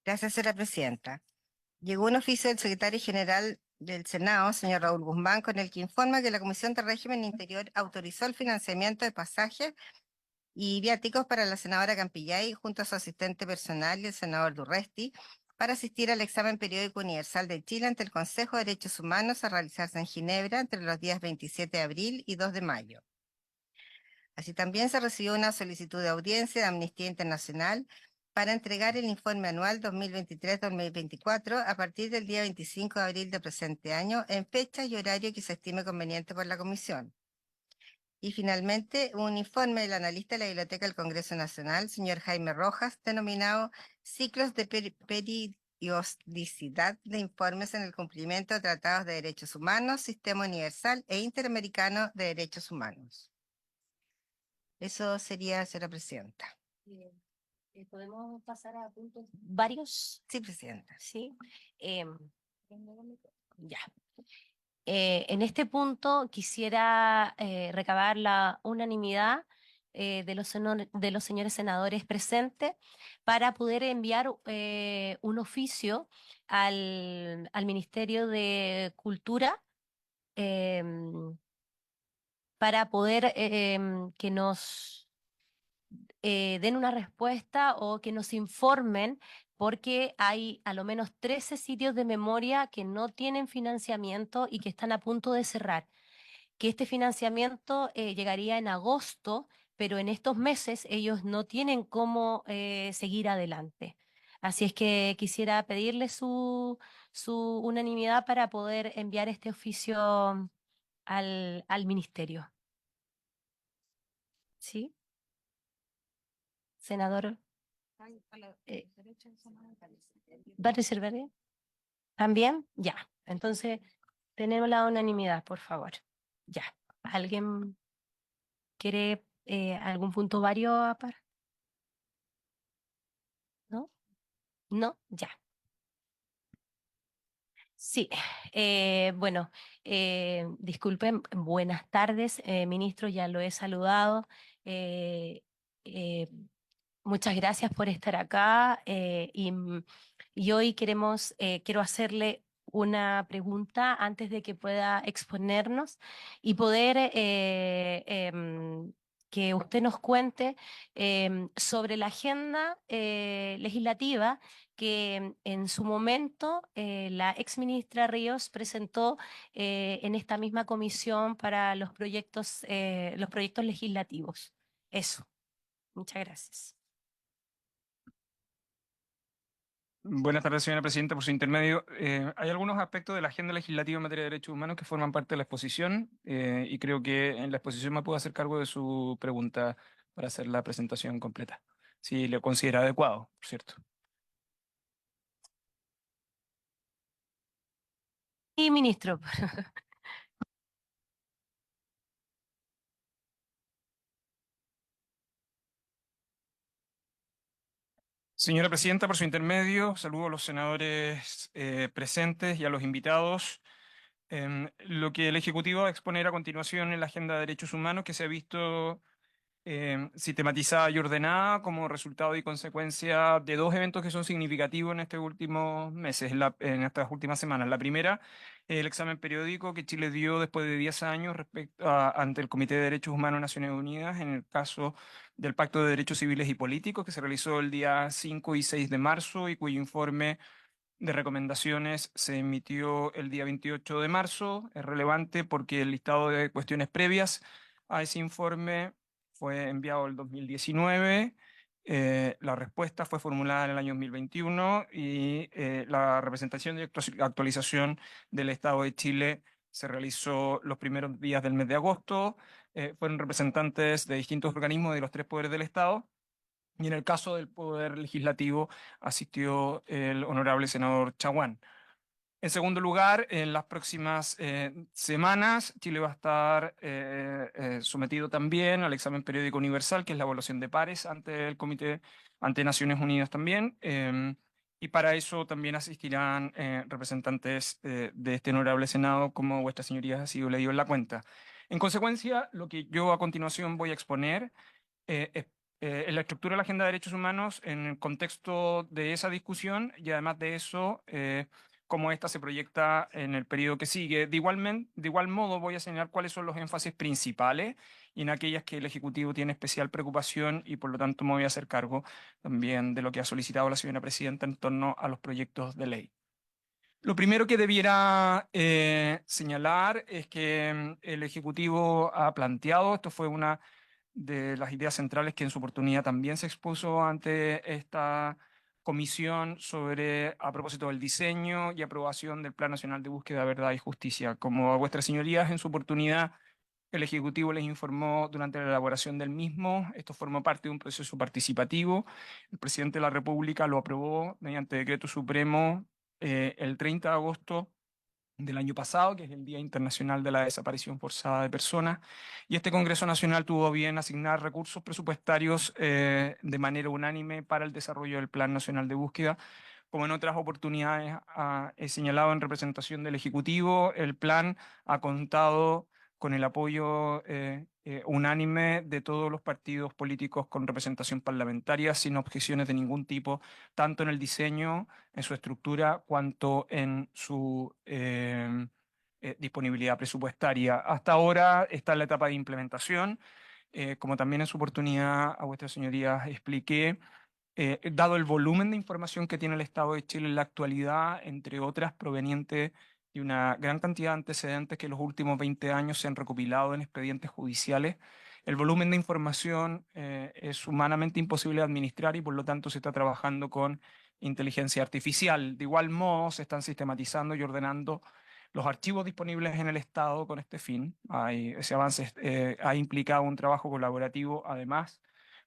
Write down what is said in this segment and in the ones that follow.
Gracias, señora presidenta. Llegó un oficio del secretario general del Senado, señor Raúl Guzmán, con el que informa que la Comisión de Régimen Interior autorizó el financiamiento de pasajes y viáticos para la senadora Campillay junto a su asistente personal y el senador Durresti para asistir al examen periódico universal de Chile ante el Consejo de Derechos Humanos a realizarse en Ginebra entre los días 27 de abril y 2 de mayo. Así también se recibió una solicitud de audiencia de Amnistía Internacional para entregar el informe anual 2023-2024 a partir del día 25 de abril del presente año en fecha y horario que se estime conveniente por la Comisión. Y finalmente, un informe del analista de la Biblioteca del Congreso Nacional, señor Jaime Rojas, denominado Ciclos de Periodicidad de Informes en el Cumplimiento de Tratados de Derechos Humanos, Sistema Universal e Interamericano de Derechos Humanos. Eso sería, señora presidenta. Bien. ¿Podemos pasar a puntos varios? Sí, presidenta. Sí. Ya. En este punto quisiera recabar la unanimidad de los señores senadores presentes para poder enviar un oficio al Ministerio de Cultura em, para poder que nos den una respuesta o que nos informen, porque hay a lo menos 13 sitios de memoria que no tienen financiamiento y que están a punto de cerrar. Que este financiamiento llegaría en agosto, pero en estos meses ellos no tienen cómo seguir adelante. Así es que quisiera pedirle su unanimidad para poder enviar este oficio al ministerio. ¿Sí? Senador. ¿Va a reservar? ¿También? Ya. Entonces, tenemos la unanimidad, por favor. Ya. ¿Alguien quiere algún punto vario aparte? ¿No? ¿No? Ya. Sí. Bueno, disculpen, buenas tardes, ministro, ya lo he saludado. Eh, eh, Muchas gracias por estar acá y hoy quiero hacerle una pregunta antes de que pueda exponernos y poder que usted nos cuente sobre la agenda legislativa que en su momento la ex ministra Ríos presentó en esta misma comisión para los proyectos legislativos. Eso. Muchas gracias. Buenas tardes, señora presidenta, por su intermedio. Hay algunos aspectos de la agenda legislativa en materia de derechos humanos que forman parte de la exposición y creo que en la exposición me puedo hacer cargo de su pregunta para hacer la presentación completa, si lo considera adecuado, por cierto. Sí, ministro. Señora presidenta, por su intermedio, saludo a los senadores presentes y a los invitados. Lo que el Ejecutivo va a exponer a continuación en la agenda de derechos humanos que se ha visto sistematizada y ordenada como resultado y consecuencia de dos eventos que son significativos en estos últimos meses, en estas últimas semanas. La primera, el examen periódico que Chile dio después de 10 años ante el Comité de Derechos Humanos de Naciones Unidas en el caso del Pacto de Derechos Civiles y Políticos que se realizó el día 5 y 6 de marzo y cuyo informe de recomendaciones se emitió el día 28 de marzo. Es relevante porque el listado de cuestiones previas a ese informe fue enviado el 2019. La respuesta fue formulada en el año 2021 y la representación y actualización del Estado de Chile se realizó los primeros días del mes de agosto. Fueron representantes de distintos organismos de los tres poderes del Estado. Y en el caso del Poder Legislativo asistió el honorable senador Chaguán. En segundo lugar, en las próximas semanas, Chile va a estar sometido también al examen periódico universal, que es la evaluación de pares ante el Comité, ante Naciones Unidas también. Y para eso también asistirán representantes de este honorable Senado, como vuestras señorías ha sido leído en la cuenta. En consecuencia, lo que yo a continuación voy a exponer es en la estructura de la Agenda de Derechos Humanos en el contexto de esa discusión y además de eso, cómo esta se proyecta en el periodo que sigue. De igual modo, voy a señalar cuáles son los énfasis principales y en aquellas que el Ejecutivo tiene especial preocupación y por lo tanto me voy a hacer cargo también de lo que ha solicitado la señora Presidenta en torno a los proyectos de ley. Lo primero que debiera señalar es que el Ejecutivo ha planteado, esto fue una de las ideas centrales que en su oportunidad también se expuso ante esta comisión sobre, a propósito del diseño y aprobación del Plan Nacional de Búsqueda de Verdad y Justicia. Como a vuestras señorías en su oportunidad el Ejecutivo les informó durante la elaboración del mismo, esto formó parte de un proceso participativo. El presidente de la República lo aprobó mediante decreto supremo el 30 de agosto del año pasado, que es el Día Internacional de la Desaparición Forzada de Personas, y este Congreso Nacional tuvo a bien asignar recursos presupuestarios de manera unánime para el desarrollo del Plan Nacional de Búsqueda. Como en otras oportunidades he señalado en representación del Ejecutivo, el plan ha contado con el apoyo unánime de todos los partidos políticos con representación parlamentaria, sin objeciones de ningún tipo, tanto en el diseño, en su estructura, cuanto en su disponibilidad presupuestaria. Hasta ahora está en la etapa de implementación. Como también en su oportunidad a vuestras señorías expliqué, dado el volumen de información que tiene el Estado de Chile en la actualidad, entre otras provenientes de una gran cantidad de antecedentes que en los últimos 20 años se han recopilado en expedientes judiciales, el volumen de información es humanamente imposible de administrar y por lo tanto se está trabajando con inteligencia artificial. De igual modo, se están sistematizando y ordenando los archivos disponibles en el Estado con este fin. Ese avance ha implicado un trabajo colaborativo, además,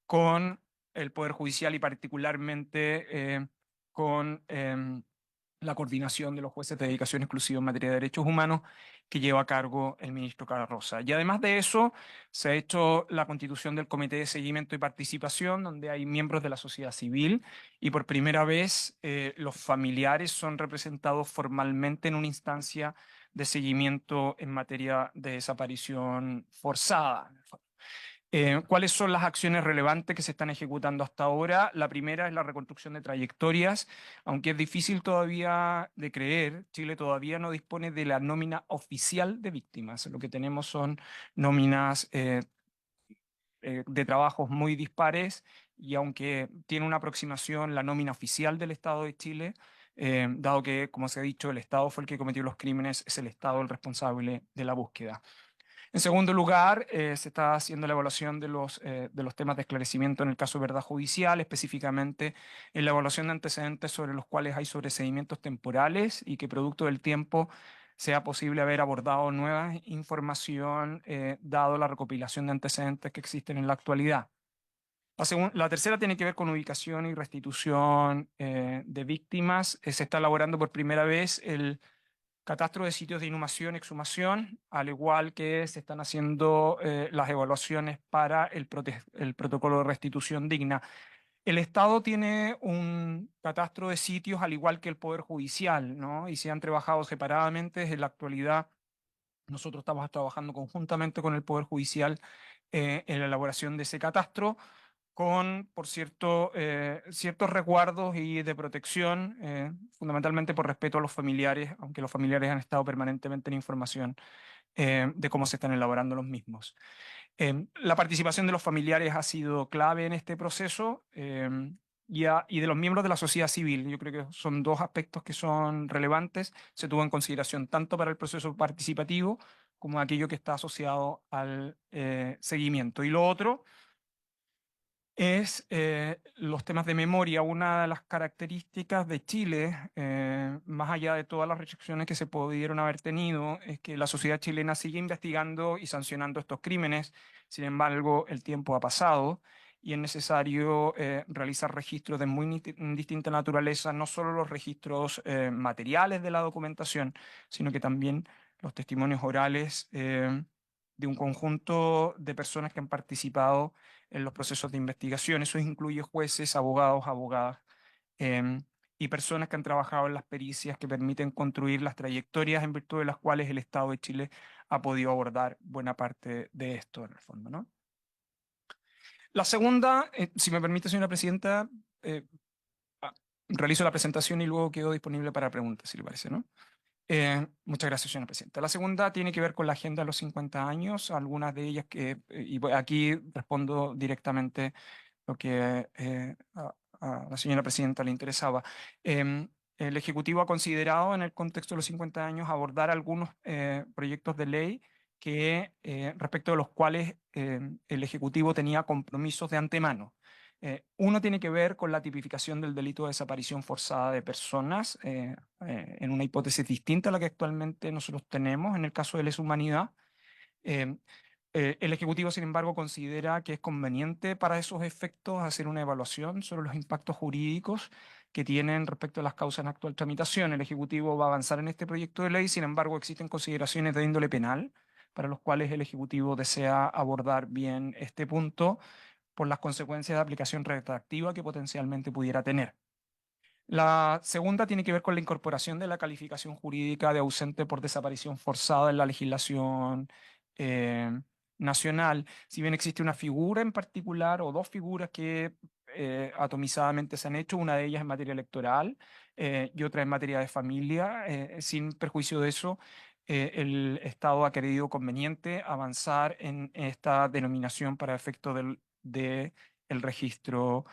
con el Poder Judicial y particularmente con la coordinación de los jueces de dedicación exclusiva en materia de derechos humanos que lleva a cargo el ministro Rosa. Y además de eso, se ha hecho la constitución del Comité de Seguimiento y Participación, donde hay miembros de la sociedad civil y por primera vez los familiares son representados formalmente en una instancia de seguimiento en materia de desaparición forzada. ¿Cuáles son las acciones relevantes que se están ejecutando hasta ahora? La primera es la reconstrucción de trayectorias. Aunque es difícil todavía de creer, Chile todavía no dispone de la nómina oficial de víctimas. Lo que tenemos son nóminas de trabajos muy dispares y aunque tiene una aproximación la nómina oficial del Estado de Chile, dado que, como se ha dicho, el Estado fue el que cometió los crímenes, es el Estado el responsable de la búsqueda. En segundo lugar, se está haciendo la evaluación de los temas de esclarecimiento en el caso de verdad judicial, específicamente en la evaluación de antecedentes sobre los cuales hay sobreseimientos temporales y que producto del tiempo sea posible haber abordado nueva información dado la recopilación de antecedentes que existen en la actualidad. La tercera tiene que ver con ubicación y restitución de víctimas. Se está elaborando por primera vez el catastro de sitios de inhumación y exhumación, al igual que se están haciendo las evaluaciones para el protocolo de restitución digna. El Estado tiene un catastro de sitios al igual que el Poder Judicial, ¿no? Y se han trabajado separadamente. En la actualidad, nosotros estamos trabajando conjuntamente con el Poder Judicial en la elaboración de ese catastro con, por cierto, ciertos resguardos y de protección, fundamentalmente por respeto a los familiares, aunque los familiares han estado permanentemente en información de cómo se están elaborando los mismos. La participación de los familiares ha sido clave en este proceso y de los miembros de la sociedad civil. Yo creo que son dos aspectos que son relevantes. Se tuvo en consideración tanto para el proceso participativo como aquello que está asociado al seguimiento. Y lo otro es los temas de memoria. Una de las características de Chile, más allá de todas las restricciones que se pudieron haber tenido, es que la sociedad chilena sigue investigando y sancionando estos crímenes. Sin embargo, el tiempo ha pasado y es necesario realizar registros de muy distinta naturaleza, no solo los registros materiales de la documentación, sino que también los testimonios orales de un conjunto de personas que han participado en los procesos de investigación. Eso incluye jueces, abogados, abogadas y personas que han trabajado en las pericias que permiten construir las trayectorias en virtud de las cuales el Estado de Chile ha podido abordar buena parte de esto en el fondo, ¿no? La segunda, si me permite, señora presidenta, ah, realizo la presentación y luego quedo disponible para preguntas, si le parece, ¿no? Muchas gracias, señora presidenta. La segunda tiene que ver con la agenda de los 50 años, algunas de ellas que, aquí respondo directamente lo que a la señora presidenta le interesaba. El Ejecutivo ha considerado en el contexto de los 50 años abordar algunos proyectos de ley que, respecto de los cuales el Ejecutivo tenía compromisos de antemano. Uno tiene que ver con la tipificación del delito de desaparición forzada de personas, en una hipótesis distinta a la que actualmente nosotros tenemos en el caso de lesa humanidad. Eh, el Ejecutivo, sin embargo, considera que es conveniente para esos efectos hacer una evaluación sobre los impactos jurídicos que tienen respecto a las causas en actual tramitación. El Ejecutivo va a avanzar en este proyecto de ley, sin embargo, existen consideraciones de índole penal para los cuales el Ejecutivo desea abordar bien este punto por las consecuencias de aplicación retroactiva que potencialmente pudiera tener. La segunda tiene que ver con la incorporación de la calificación jurídica de ausente por desaparición forzada en la legislación eh, nacional. Si bien existe una figura en particular o dos figuras que atomizadamente se han hecho, una de ellas en materia electoral y otra en materia de familia, sin perjuicio de eso, el Estado ha querido conveniente avanzar en esta denominación para efecto de el registro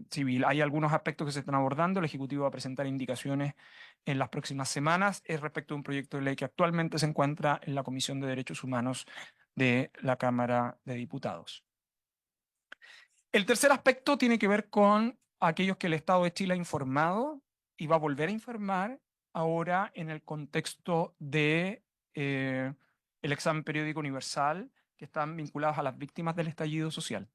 civil. Hay algunos aspectos que se están abordando. El Ejecutivo va a presentar indicaciones en las próximas semanas respecto a un proyecto de ley que actualmente se encuentra en la Comisión de Derechos Humanos de la Cámara de Diputados. El tercer aspecto tiene que ver con aquellos que el Estado de Chile ha informado y va a volver a informar ahora en el contexto de el examen periódico universal que están vinculados a las víctimas del estallido social.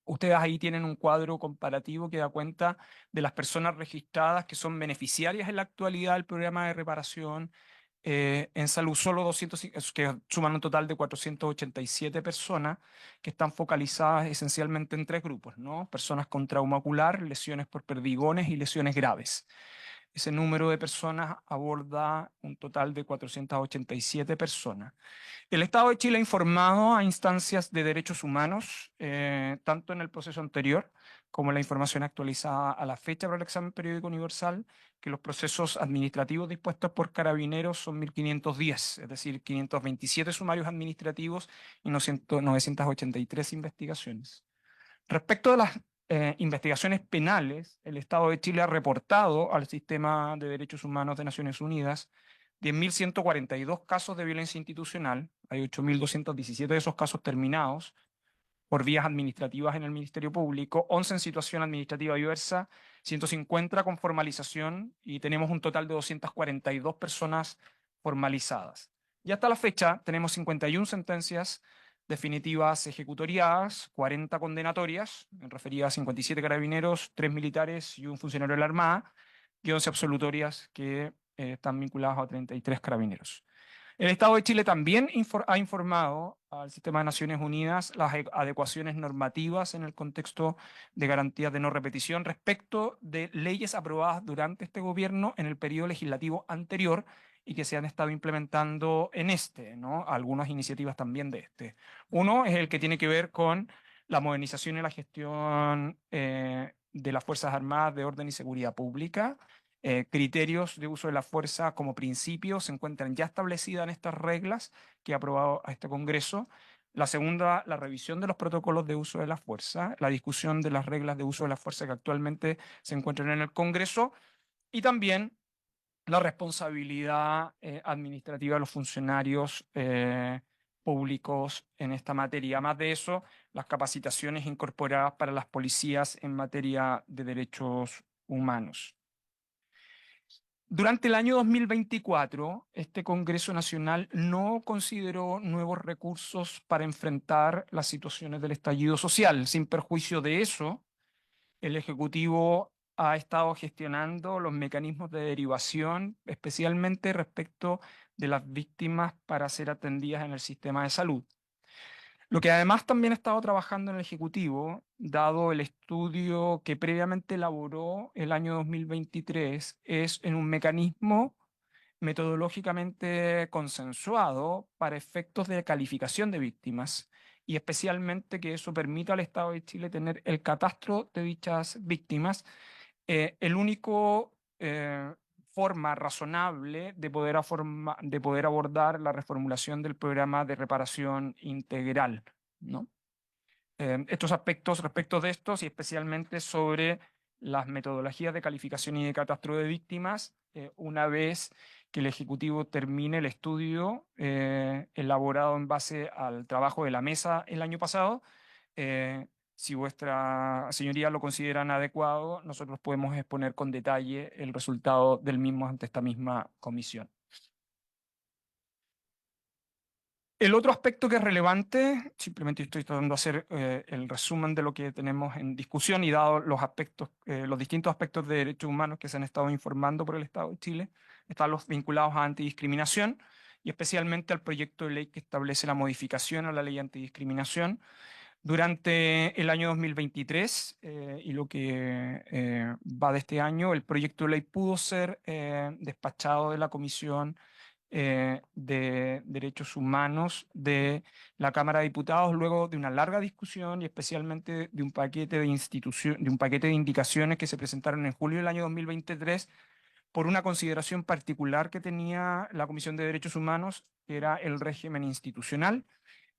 Ustedes ahí tienen un cuadro comparativo que da cuenta de las personas registradas que son beneficiarias en la actualidad del programa de reparación en salud. Solo 200, que suman un total de 487 personas que están focalizadas esencialmente en tres grupos, ¿no? Personas con trauma ocular, lesiones por perdigones y lesiones graves. Ese número de personas aborda un total de 487 personas. El Estado de Chile ha informado a instancias de derechos humanos, tanto en el proceso anterior como en la información actualizada a la fecha para el examen periódico universal, que los procesos administrativos dispuestos por Carabineros son 1.510, es decir, 527 sumarios administrativos y 983 investigaciones. Respecto de las investigaciones penales, el Estado de Chile ha reportado al Sistema de Derechos Humanos de Naciones Unidas 10.142 casos de violencia institucional. Hay 8.217 de esos casos terminados por vías administrativas en el Ministerio Público, 11 en situación administrativa diversa, 150 con formalización y tenemos un total de 242 personas formalizadas. Y hasta la fecha tenemos 51 sentencias definitivas ejecutoriadas, 40 condenatorias, referidas a 57 carabineros, 3 militares y un funcionario de la Armada, y 11 absolutorias que están vinculadas a 33 carabineros. El Estado de Chile también ha informado al Sistema de Naciones Unidas las adecuaciones normativas en el contexto de garantías de no repetición respecto de leyes aprobadas durante este gobierno en el periodo legislativo anterior y que se han estado implementando en este, ¿no? Algunas iniciativas también de este. Uno es el que tiene que ver con la modernización y la gestión de las Fuerzas Armadas de Orden y Seguridad Pública. Criterios de uso de la fuerza como principio se encuentran ya establecidas en estas reglas que ha aprobado a este Congreso. La segunda, la revisión de los protocolos de uso de la fuerza, la discusión de las reglas de uso de la fuerza que actualmente se encuentran en el Congreso y también la responsabilidad administrativa de los funcionarios públicos en esta materia. Más de eso, las capacitaciones incorporadas para las policías en materia de derechos humanos. Durante el año 2024, este Congreso Nacional no consideró nuevos recursos para enfrentar las situaciones del estallido social. Sin perjuicio de eso, el Ejecutivo ha estado gestionando los mecanismos de derivación, especialmente respecto de las víctimas para ser atendidas en el sistema de salud. Lo que además también ha estado trabajando en el Ejecutivo, dado el estudio que previamente elaboró el año 2023, es en un mecanismo metodológicamente consensuado para efectos de calificación de víctimas y especialmente que eso permita al Estado de Chile tener el catastro de dichas víctimas, el único forma razonable de poder abordar la reformulación del programa de reparación integral, ¿no? Estos aspectos, respecto de estos y especialmente sobre las metodologías de calificación y de catastro de víctimas, una vez que el Ejecutivo termine el estudio elaborado en base al trabajo de la mesa el año pasado, eh, si vuestra señoría lo consideran adecuado, nosotros podemos exponer con detalle el resultado del mismo ante esta misma comisión. El otro aspecto que es relevante, simplemente estoy tratando de hacer el resumen de lo que tenemos en discusión y dado los aspectos, los distintos aspectos de derechos humanos que se han estado informando por el Estado de Chile, están los vinculados a antidiscriminación y especialmente al proyecto de ley que establece la modificación a la ley antidiscriminación. Durante el año 2023 y lo que va de este año, el proyecto de ley pudo ser despachado de la Comisión de Derechos Humanos de la Cámara de Diputados luego de una larga discusión y especialmente de un paquete de un paquete de indicaciones que se presentaron en julio del año 2023 por una consideración particular que tenía la Comisión de Derechos Humanos, que era el régimen institucional.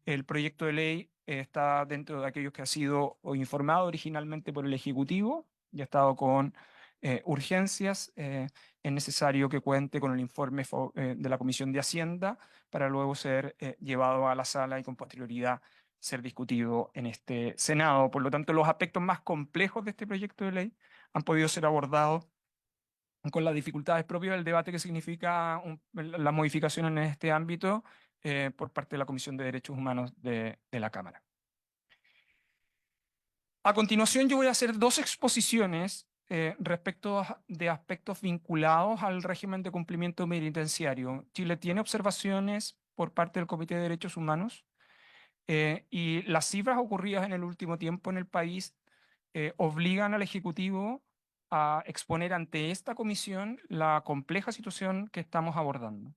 El proyecto de ley está dentro de aquellos que ha sido informado originalmente por el Ejecutivo y ha estado con urgencias. Es necesario que cuente con el informe de la Comisión de Hacienda para luego ser llevado a la sala y con posterioridad ser discutido en este Senado. Por lo tanto, los aspectos más complejos de este proyecto de ley han podido ser abordados con las dificultades propias del debate que significa la modificación en este ámbito por parte de la Comisión de Derechos Humanos de la Cámara. A continuación, yo voy a hacer dos exposiciones respecto de aspectos vinculados al régimen de cumplimiento penitenciario. Chile tiene observaciones por parte del Comité de Derechos Humanos y las cifras ocurridas en el último tiempo en el país obligan al Ejecutivo a exponer ante esta comisión la compleja situación que estamos abordando.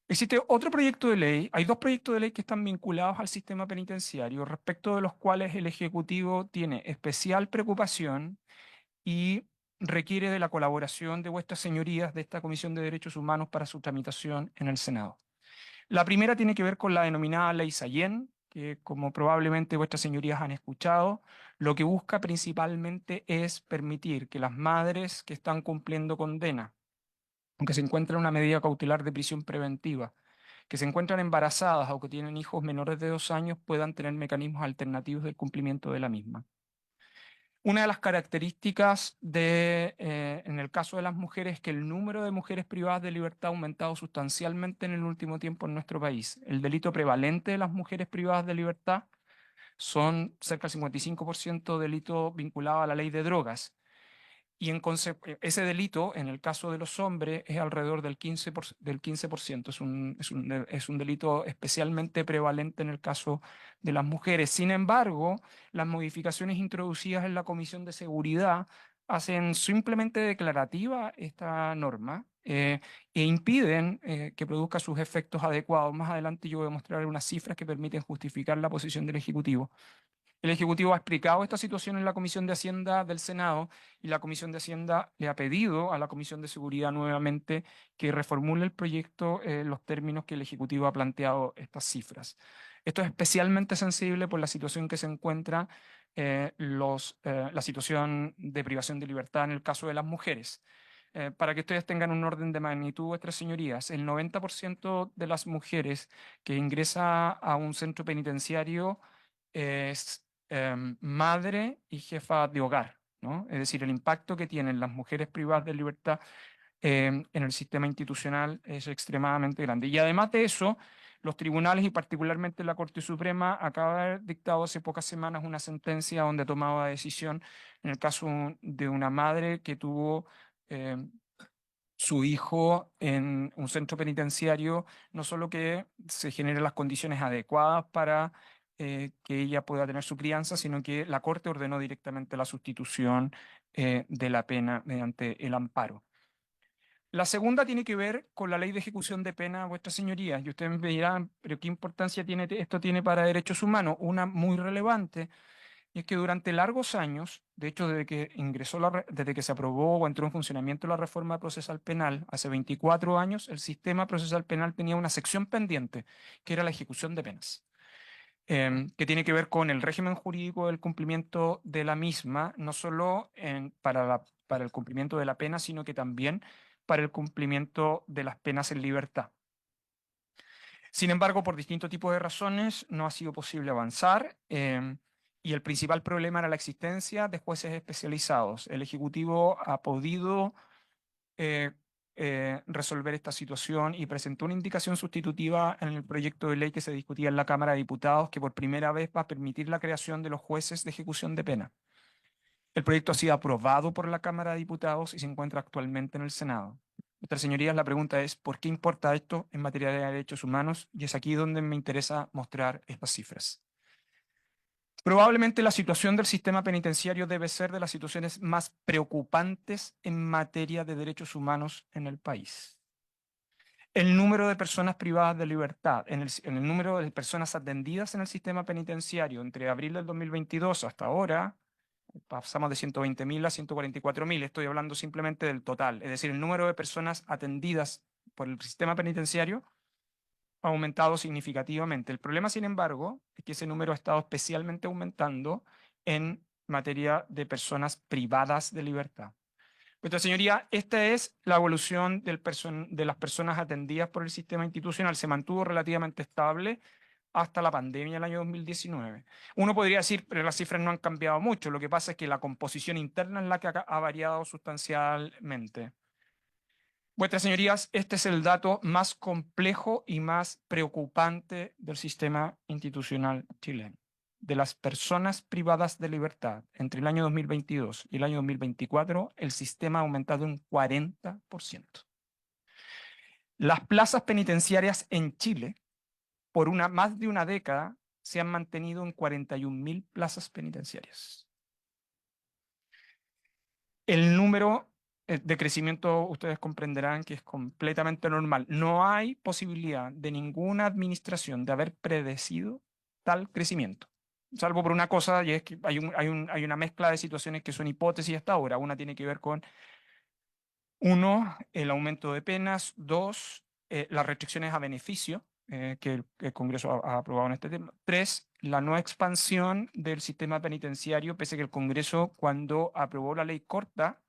Existe otro proyecto de ley, hay dos proyectos de ley que están vinculados al sistema penitenciario, respecto de los cuales el Ejecutivo tiene especial preocupación y requiere de la colaboración de vuestras señorías de esta Comisión de Derechos Humanos para su tramitación en el Senado. La primera tiene que ver con la denominada Ley Sallén, que como probablemente vuestras señorías han escuchado, lo que busca principalmente es permitir que las madres que están cumpliendo condena, aunque se encuentran en una medida cautelar de prisión preventiva, que se encuentran embarazadas o que tienen hijos menores de 2 años, puedan tener mecanismos alternativos del cumplimiento de la misma. Una de las características en el caso de las mujeres es que el número de mujeres privadas de libertad ha aumentado sustancialmente en el último tiempo en nuestro país. El delito prevalente de las mujeres privadas de libertad son cerca del 55% delitos vinculados a la ley de drogas. Y ese delito, en el caso de los hombres, es alrededor del 15%. Es un delito especialmente prevalente en el caso de las mujeres. Sin embargo, las modificaciones introducidas en la Comisión de Seguridad hacen simplemente declarativa esta norma e impiden que produzca sus efectos adecuados. Más adelante yo voy a mostrar unas cifras que permiten justificar la posición del Ejecutivo. El Ejecutivo ha explicado esta situación en la Comisión de Hacienda del Senado y la Comisión de Hacienda le ha pedido a la Comisión de Seguridad nuevamente que reformule el proyecto en los términos que el Ejecutivo ha planteado estas cifras. Esto es especialmente sensible por la situación que se encuentra la situación de privación de libertad en el caso de las mujeres. Para que ustedes tengan un orden de magnitud, vuestras señorías, el 90% de las mujeres que ingresa a un centro penitenciario es madre y jefa de hogar, ¿no? Es decir, el impacto que tienen las mujeres privadas de libertad en el sistema institucional es extremadamente grande. Y además de eso, los tribunales y particularmente la Corte Suprema acaba de haber dictado hace pocas semanas una sentencia donde tomaba decisión en el caso de una madre que tuvo su hijo en un centro penitenciario, no solo que se generen las condiciones adecuadas para que ella pueda tener su crianza, sino que la Corte ordenó directamente la sustitución de la pena mediante el amparo. La segunda tiene que ver con la ley de ejecución de pena, vuestras señorías. Y ustedes me dirán, pero ¿qué importancia tiene esto tiene para derechos humanos? Una muy relevante, y es que durante largos años, de hecho desde que desde que se aprobó o entró en funcionamiento la reforma procesal penal, hace 24 años, el sistema procesal penal tenía una sección pendiente, que era la ejecución de penas, que tiene que ver con el régimen jurídico del cumplimiento de la misma, no solo para el cumplimiento de la pena, sino que también para el cumplimiento de las penas en libertad. Sin embargo, por distintos tipos de razones, no ha sido posible avanzar, y el principal problema era la existencia de jueces especializados. El Ejecutivo ha podido eh, resolver esta situación y presentó una indicación sustitutiva en el proyecto de ley que se discutía en la Cámara de Diputados, que por primera vez va a permitir la creación de los jueces de ejecución de pena. El proyecto ha sido aprobado por la Cámara de Diputados y se encuentra actualmente en el Senado. Nuestras señorías, la pregunta es, ¿por qué importa esto en materia de derechos humanos? Y es aquí donde me interesa mostrar estas cifras. Probablemente la situación del sistema penitenciario debe ser de las situaciones más preocupantes en materia de derechos humanos en el país. El número de personas privadas de libertad, en el número de personas atendidas en el sistema penitenciario entre abril del 2022 hasta ahora, pasamos de 120.000 a 144.000. Estoy hablando simplemente del total, es decir, el número de personas atendidas por el sistema penitenciario ha aumentado significativamente. El problema, sin embargo, es que ese número ha estado especialmente aumentando en materia de personas privadas de libertad. Vuestra señoría, esta es la evolución de las personas atendidas por el sistema institucional. Se mantuvo relativamente estable hasta la pandemia del año 2019. Uno podría decir, pero las cifras no han cambiado mucho. Lo que pasa es que la composición interna es la que ha variado sustancialmente. Vuestras señorías, este es el dato más complejo y más preocupante del sistema institucional chileno. De las personas privadas de libertad entre el año 2022 y el año 2024, el sistema ha aumentado un 40%. Las plazas penitenciarias en Chile, por más de una década, se han mantenido en 41.000 plazas penitenciarias. El número de crecimiento, ustedes comprenderán que es completamente normal. No hay posibilidad de ninguna administración de haber predecido tal crecimiento, salvo por una cosa, y es que hay una mezcla de situaciones que son hipótesis hasta ahora. Una tiene que ver con, uno, el aumento de penas; dos, las restricciones a beneficio que el Congreso ha aprobado en este tema; tres, la no expansión del sistema penitenciario, pese a que el Congreso, cuando aprobó la ley corta,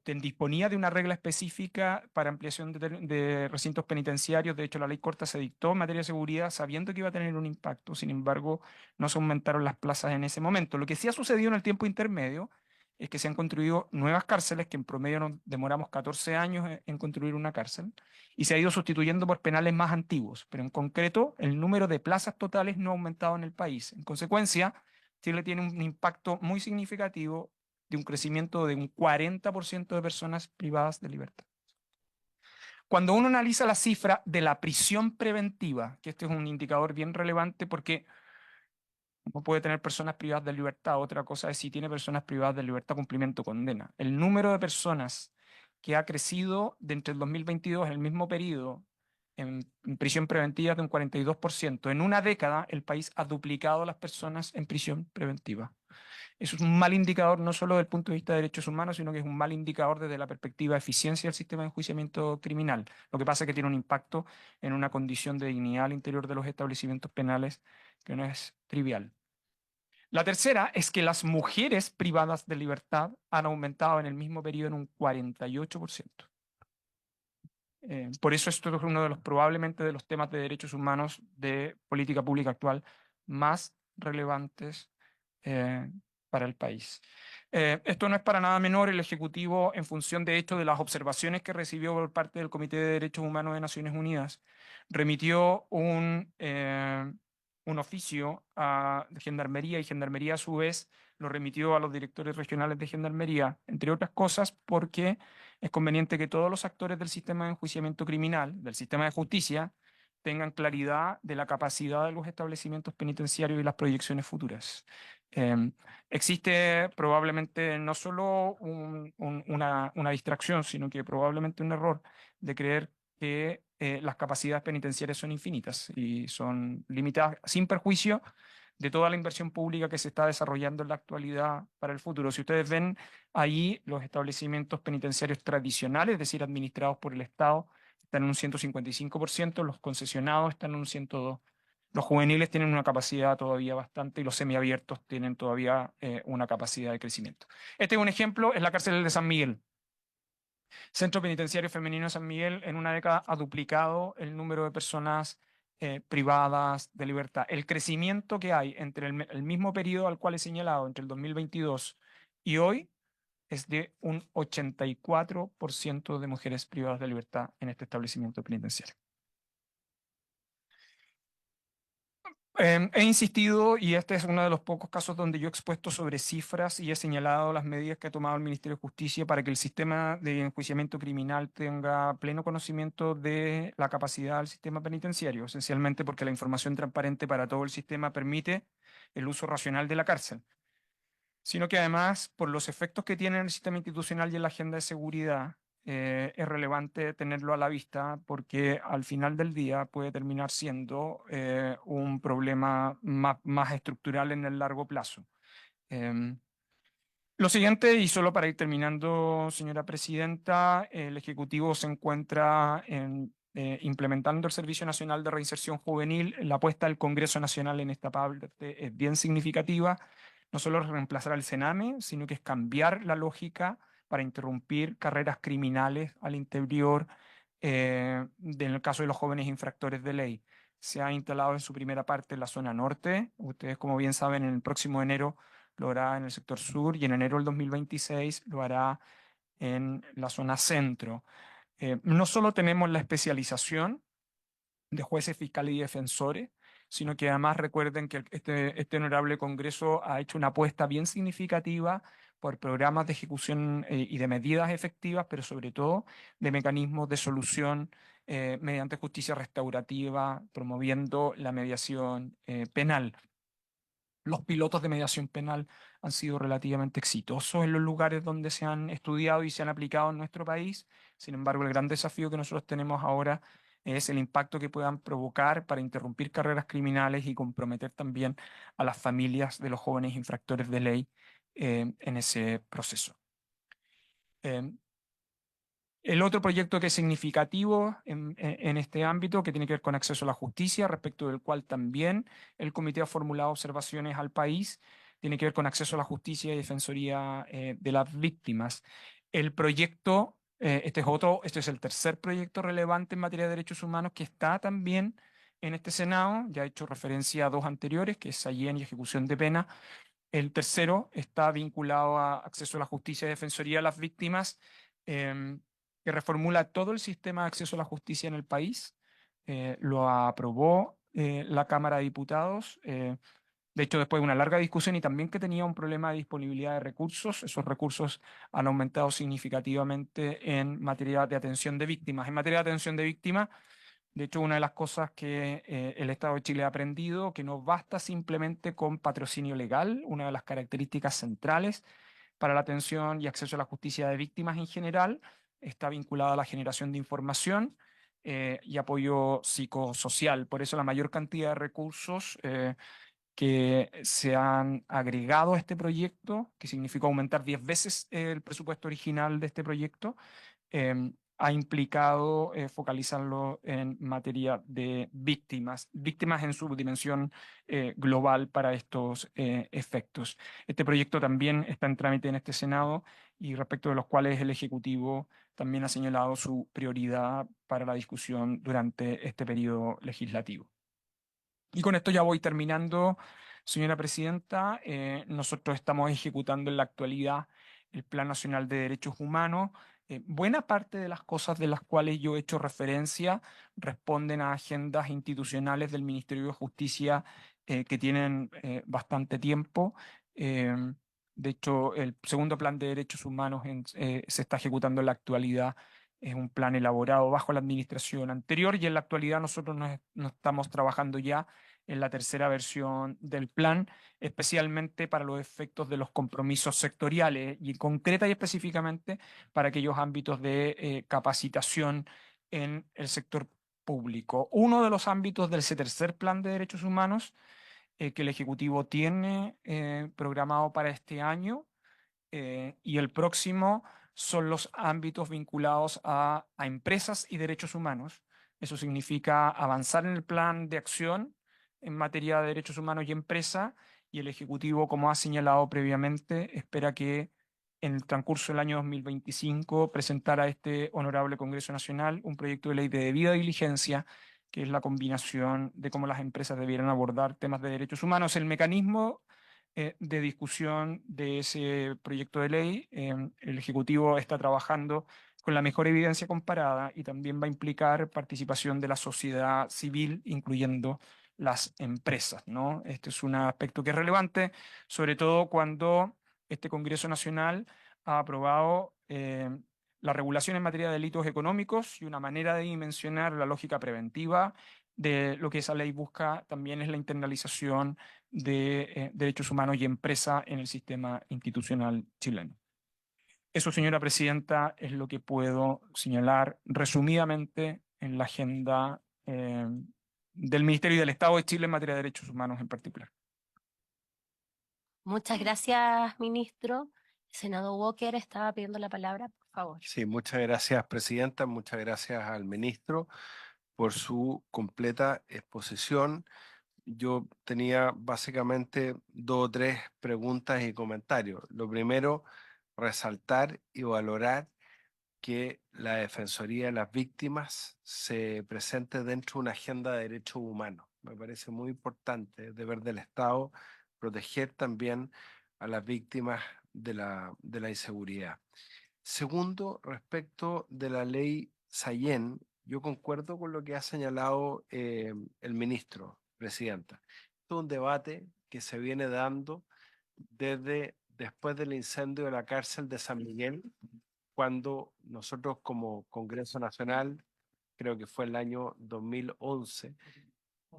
disponía de una regla específica para ampliación de recintos penitenciarios. De hecho, la ley corta se dictó en materia de seguridad sabiendo que iba a tener un impacto. Sin embargo, no se aumentaron las plazas en ese momento. Lo que sí ha sucedido en el tiempo intermedio es que se han construido nuevas cárceles, que en promedio nos demoramos 14 años en construir una cárcel, y se ha ido sustituyendo por penales más antiguos. Pero en concreto, el número de plazas totales no ha aumentado en el país. En consecuencia, Chile tiene un impacto muy significativo de un crecimiento de un 40% de personas privadas de libertad. Cuando uno analiza la cifra de la prisión preventiva, que este es un indicador bien relevante porque uno puede tener personas privadas de libertad, otra cosa es si tiene personas privadas de libertad cumplimiento condena. El número de personas que ha crecido de entre el 2022, en el mismo periodo, en prisión preventiva de un 42%. En una década, el país ha duplicado las personas en prisión preventiva. Eso es un mal indicador no solo desde el punto de vista de derechos humanos, sino que es un mal indicador desde la perspectiva de eficiencia del sistema de enjuiciamiento criminal. Lo que pasa es que tiene un impacto en una condición de dignidad al interior de los establecimientos penales que no es trivial. La tercera es que las mujeres privadas de libertad han aumentado en el mismo periodo en un 48%. Por eso esto es uno de los probablemente de los temas de derechos humanos de política pública actual más relevantes para el país. Esto no es para nada menor. El Ejecutivo, en función de hecho de las observaciones que recibió por parte del Comité de Derechos Humanos de Naciones Unidas, remitió un oficio a Gendarmería, y Gendarmería a su vez lo remitió a los directores regionales de Gendarmería, entre otras cosas porque es conveniente que todos los actores del sistema de enjuiciamiento criminal, del sistema de justicia, tengan claridad de la capacidad de los establecimientos penitenciarios y las proyecciones futuras. Existe probablemente no solo una distracción, sino que probablemente un error de creer que las capacidades penitenciarias son infinitas y son limitadas sin perjuicio de toda la inversión pública que se está desarrollando en la actualidad para el futuro. Si ustedes ven ahí, los establecimientos penitenciarios tradicionales, es decir, administrados por el Estado, están en un 155%, los concesionados están en un 102%. Los juveniles tienen una capacidad todavía bastante y los semiabiertos tienen todavía una capacidad de crecimiento. Este es un ejemplo, es la cárcel de San Miguel. Centro Penitenciario Femenino de San Miguel en una década ha duplicado el número de personas privadas de libertad. El crecimiento que hay entre el mismo periodo al cual he señalado, entre el 2022 y hoy, es de un 84% de mujeres privadas de libertad en este establecimiento penitenciario. He insistido, y este es uno de los pocos casos donde yo he expuesto sobre cifras y he señalado las medidas que ha tomado el Ministerio de Justicia para que el sistema de enjuiciamiento criminal tenga pleno conocimiento de la capacidad del sistema penitenciario, esencialmente porque la información transparente para todo el sistema permite el uso racional de la cárcel, sino que además, por los efectos que tiene en el sistema institucional y en la agenda de seguridad, es relevante tenerlo a la vista porque al final del día puede terminar siendo un problema más estructural en el largo plazo. Em, lo siguiente, y solo para ir terminando, señora presidenta, el Ejecutivo se encuentra implementando el Servicio Nacional de Reinserción Juvenil. La apuesta del Congreso Nacional en esta parte es bien significativa. No solo es reemplazar al Sename, sino que es cambiar la lógica para interrumpir carreras criminales al interior, en el caso de los jóvenes infractores de ley. Se ha instalado en su primera parte en la zona norte. Ustedes, como bien saben, en el próximo enero lo hará en el sector sur y en enero del 2026 lo hará en la zona centro. No solo tenemos la especialización de jueces, fiscales y defensores, sino que además recuerden que este honorable Congreso ha hecho una apuesta bien significativa por programas de ejecución y de medidas efectivas, pero sobre todo de mecanismos de solución mediante justicia restaurativa, promoviendo la mediación penal. Los pilotos de mediación penal han sido relativamente exitosos en los lugares donde se han estudiado y se han aplicado en nuestro país. Sin embargo, el gran desafío que nosotros tenemos ahora es el impacto que puedan provocar para interrumpir carreras criminales y comprometer también a las familias de los jóvenes infractores de ley en ese proceso. Eh, el otro proyecto que es significativo en este ámbito, que tiene que ver con acceso a la justicia, respecto del cual también el comité ha formulado observaciones al país, tiene que ver con acceso a la justicia y defensoría de las víctimas. El proyecto, este es el tercer proyecto relevante en materia de derechos humanos que está también en este Senado. Ya he hecho referencia a dos anteriores, que es Sallén y ejecución de pena. El tercero está vinculado a acceso a la justicia y defensoría de las víctimas, que reformula todo el sistema de acceso a la justicia en el país. Lo aprobó la Cámara de Diputados. De hecho, después de una larga discusión y también que tenía un problema de disponibilidad de recursos, esos recursos han aumentado significativamente en materia de atención de víctimas. En materia de atención de víctimas, de hecho, una de las cosas que el Estado de Chile ha aprendido, que no basta simplemente con patrocinio legal, una de las características centrales para la atención y acceso a la justicia de víctimas en general, está vinculada a la generación de información y apoyo psicosocial. Por eso la mayor cantidad de recursos que se han agregado a este proyecto, que significó aumentar 10 veces el presupuesto original de este proyecto, ha implicado focalizarlo en materia de víctimas, víctimas en su dimensión global para estos efectos. Este proyecto también está en trámite en este Senado y respecto de los cuales el Ejecutivo también ha señalado su prioridad para la discusión durante este periodo legislativo. Y con esto ya voy terminando, señora presidenta. Nosotros estamos ejecutando en la actualidad el Plan Nacional de Derechos Humanos. Buena parte de las cosas de las cuales yo he hecho referencia responden a agendas institucionales del Ministerio de Justicia que tienen bastante tiempo. De hecho, el segundo Plan de Derechos Humanos se está ejecutando en la actualidad Es un plan elaborado bajo la administración anterior y en la actualidad nosotros no estamos trabajando ya en la tercera versión del plan, especialmente para los efectos de los compromisos sectoriales y concreta y específicamente para aquellos ámbitos de capacitación en el sector público. Uno de los ámbitos del tercer plan de derechos humanos que el Ejecutivo tiene programado para este año y el próximo son los ámbitos vinculados a empresas y derechos humanos. Eso significa avanzar en el plan de acción en materia de derechos humanos y empresa, y el Ejecutivo, como ha señalado previamente, espera que en el transcurso del año 2025 presentara a este honorable Congreso Nacional un proyecto de ley de debida diligencia, que es la combinación de cómo las empresas debieran abordar temas de derechos humanos. El mecanismo de discusión de ese proyecto de ley, el Ejecutivo está trabajando con la mejor evidencia comparada y también va a implicar participación de la sociedad civil, incluyendo las empresas, ¿no? Este es un aspecto que es relevante, sobre todo cuando este Congreso Nacional ha aprobado la regulación en materia de delitos económicos y una manera de dimensionar la lógica preventiva de lo que esa ley busca también es la internalización de derechos humanos y empresa en el sistema institucional chileno. Eso, señora presidenta, es lo que puedo señalar resumidamente en la agenda del Ministerio y del Estado de Chile en materia de derechos humanos en particular. Muchas gracias, ministro. Senador Walker estaba pidiendo la palabra, por favor. Sí, muchas gracias, presidenta. Muchas gracias al ministro por su completa exposición. Yo tenía básicamente 2 o 3 preguntas y comentarios. Lo primero, resaltar y valorar que la Defensoría de las Víctimas se presente dentro de una agenda de derechos humanos. Me parece muy importante, deber del Estado, proteger también a las víctimas de la inseguridad. Segundo, respecto de la ley Sayén, yo concuerdo con lo que ha señalado el ministro, presidenta. Esto es un debate que se viene dando desde después del incendio de la cárcel de San Miguel, cuando nosotros como Congreso Nacional, creo que fue el año 2011,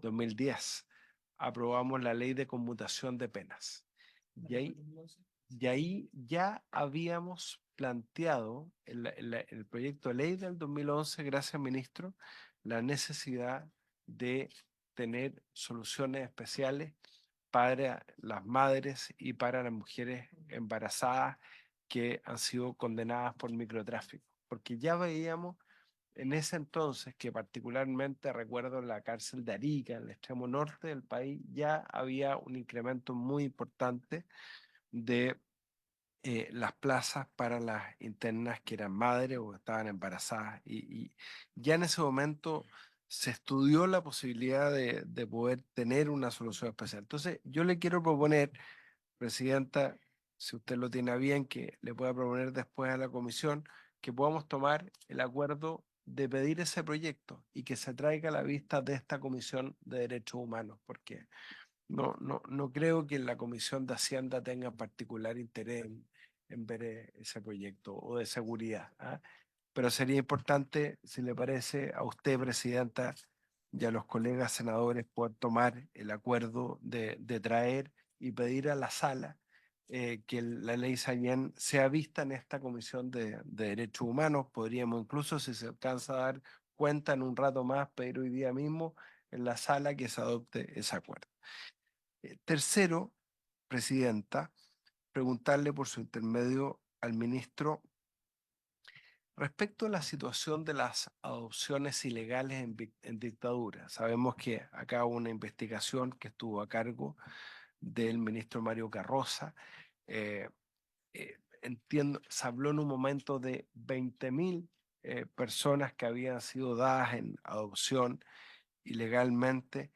2010, aprobamos la ley de conmutación de penas. Y ahí ya habíamos planteado el proyecto de ley del 2011, gracias ministro, la necesidad de tener soluciones especiales para las madres y para las mujeres embarazadas que han sido condenadas por microtráfico. Porque ya veíamos en ese entonces que particularmente recuerdo en la cárcel de Arica, en el extremo norte del país, ya había un incremento muy importante de las plazas para las internas que eran madres o estaban embarazadas. Y ya en ese momento se estudió la posibilidad de poder tener una solución especial. Entonces, yo le quiero proponer, presidenta, si usted lo tiene a bien, que le pueda proponer después a la comisión, que podamos tomar el acuerdo de pedir ese proyecto y que se traiga a la vista de esta Comisión de Derechos Humanos, porque no creo que la Comisión de Hacienda tenga particular interés en ver ese proyecto o de seguridad, ¿ah? Pero sería importante, si le parece a usted, presidenta, y a los colegas senadores poder tomar el acuerdo de traer y pedir a la sala que la ley Sayén sea vista en esta Comisión de Derechos Humanos. Podríamos incluso, si se alcanza a dar cuenta en un rato más, pedir hoy día mismo en la sala que se adopte ese acuerdo. Tercero, presidenta, preguntarle por su intermedio al ministro respecto a la situación de las adopciones ilegales en dictadura. Sabemos que acá hubo una investigación que estuvo a cargo del ministro Mario Carroza. Entiendo, se habló en un momento de 20.000 personas que habían sido dadas en adopción ilegalmente.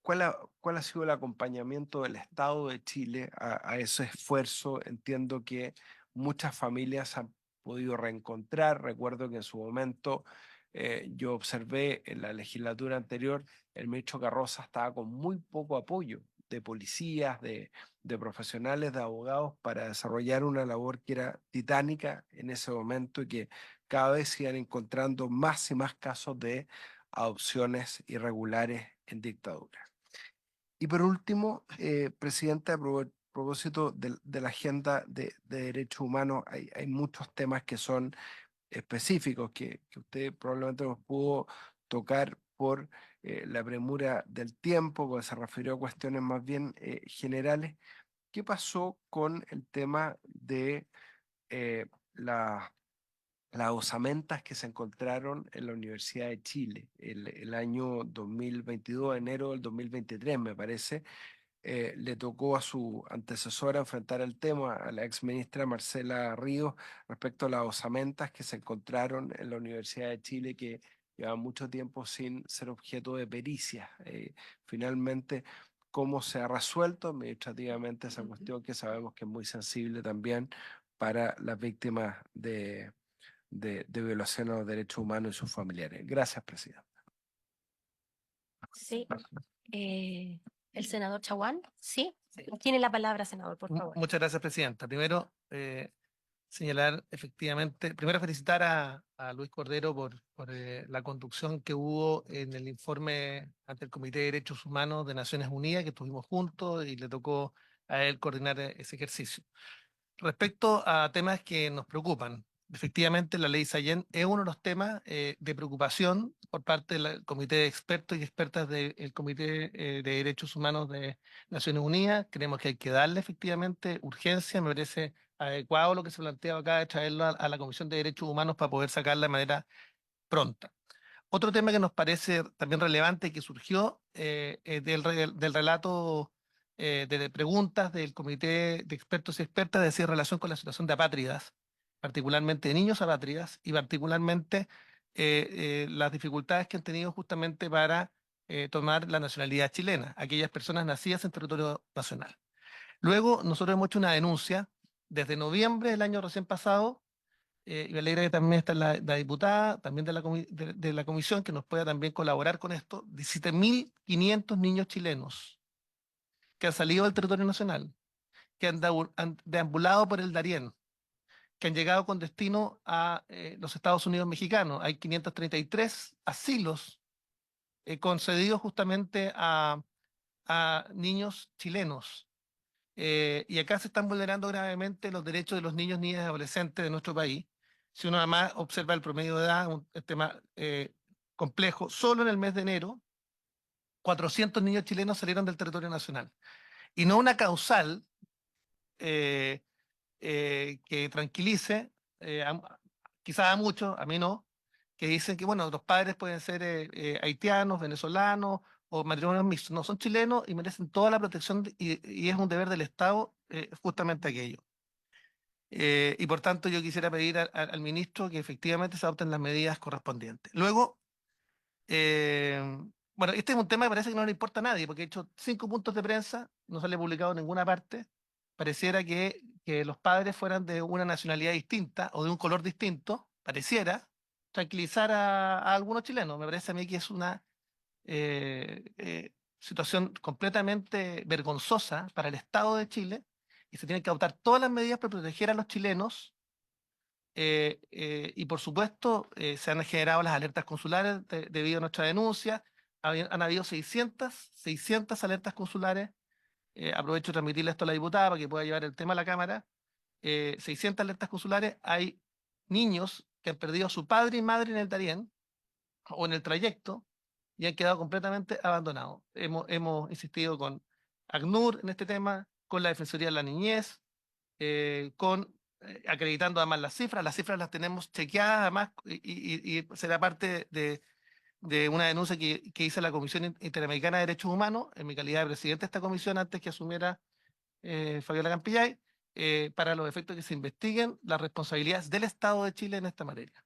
¿Cuál ha sido el acompañamiento del Estado de Chile a ese esfuerzo? Entiendo que muchas familias han podido reencontrar. Recuerdo que en su momento yo observé en la legislatura anterior, el ministro Carroza estaba con muy poco apoyo de policías, de profesionales, de abogados, para desarrollar una labor que era titánica en ese momento y que cada vez se iban encontrando más y más casos de adopciones irregulares en dictadura. Y por último, Presidenta, a propósito de la agenda de derechos humanos, hay muchos temas que son específicos que usted probablemente nos pudo tocar por la premura del tiempo, porque se refirió a cuestiones más bien generales. ¿Qué pasó con el tema de eh, la- las osamentas que se encontraron en la Universidad de Chile el año 2022, enero del 2023, me parece? Le tocó a su antecesora enfrentar el tema, a la ex ministra Marcela Ríos, respecto a las osamentas que se encontraron en la Universidad de Chile, que llevaban mucho tiempo sin ser objeto de pericia. Finalmente, ¿cómo se ha resuelto administrativamente esa cuestión que sabemos que es muy sensible también para las víctimas de violación a los derechos humanos y sus familiares? Gracias, presidente. Sí. El senador Chaguán, ¿sí? Tiene la palabra, senador, por favor. Muchas gracias, presidenta. Primero, señalar efectivamente, primero felicitar a Luis Cordero por la conducción que hubo en el informe ante el Comité de Derechos Humanos de Naciones Unidas, que estuvimos juntos y le tocó a él coordinar ese ejercicio. Respecto a temas que nos preocupan, efectivamente la ley Sallén es uno de los temas de preocupación por parte del Comité de Expertos y Expertas del Comité de Derechos Humanos de Naciones Unidas. Creemos que hay que darle efectivamente urgencia, me parece adecuado lo que se plantea acá de traerlo a la Comisión de Derechos Humanos para poder sacarla de manera pronta. Otro tema que nos parece también relevante y que surgió del relato de preguntas del Comité de Expertos y Expertas, es decir, en relación con la situación de apátridas, particularmente de niños apátridas y particularmente las dificultades que han tenido justamente para tomar la nacionalidad chilena, aquellas personas nacidas en territorio nacional. Luego, nosotros hemos hecho una denuncia desde noviembre del año recién pasado, y me alegra que también está la diputada, también de la comisión, que nos pueda también colaborar con esto. 17.500 niños chilenos que han salido del territorio nacional, que han deambulado por el Darién, que han llegado con destino a los Estados Unidos mexicanos. Hay 533 asilos concedidos justamente a niños chilenos. Y acá se están vulnerando gravemente los derechos de los niños, niñas y adolescentes de nuestro país. Si uno además observa el promedio de edad, un tema complejo, solo en el mes de enero, 400 niños chilenos salieron del territorio nacional. Y no una causal eh, que tranquilice, quizás a muchos, a mí no, que dicen que, bueno, los padres pueden ser haitianos, venezolanos o matrimonios mixtos. No, son chilenos y merecen toda la protección y es un deber del Estado justamente aquello. Y por tanto yo quisiera pedir al ministro que efectivamente se adopten las medidas correspondientes. Luego, eh, bueno, este es un tema que parece que no le importa a nadie, porque he hecho 5 puntos de prensa, no sale publicado en ninguna parte. Pareciera que los padres fueran de una nacionalidad distinta o de un color distinto, pareciera tranquilizar a algunos chilenos. Me parece a mí que es una situación completamente vergonzosa para el Estado de Chile y se tienen que adoptar todas las medidas para proteger a los chilenos. Y por supuesto, se han generado las alertas consulares debido a nuestra denuncia. Han habido 600 alertas consulares. Aprovecho de transmitirle esto a la diputada para que pueda llevar el tema a la Cámara. 600 alertas consulares. Hay niños que han perdido a su padre y madre en el Darién o en el trayecto y han quedado completamente abandonados. Hemos insistido con ACNUR en este tema, con la Defensoría de la Niñez, acreditando además las cifras las tenemos chequeadas además y será parte de una denuncia que hizo la Comisión Interamericana de Derechos Humanos en mi calidad de presidente de esta comisión antes que asumiera Fabiola Campillay, para los efectos que se investiguen las responsabilidades del Estado de Chile en esta materia.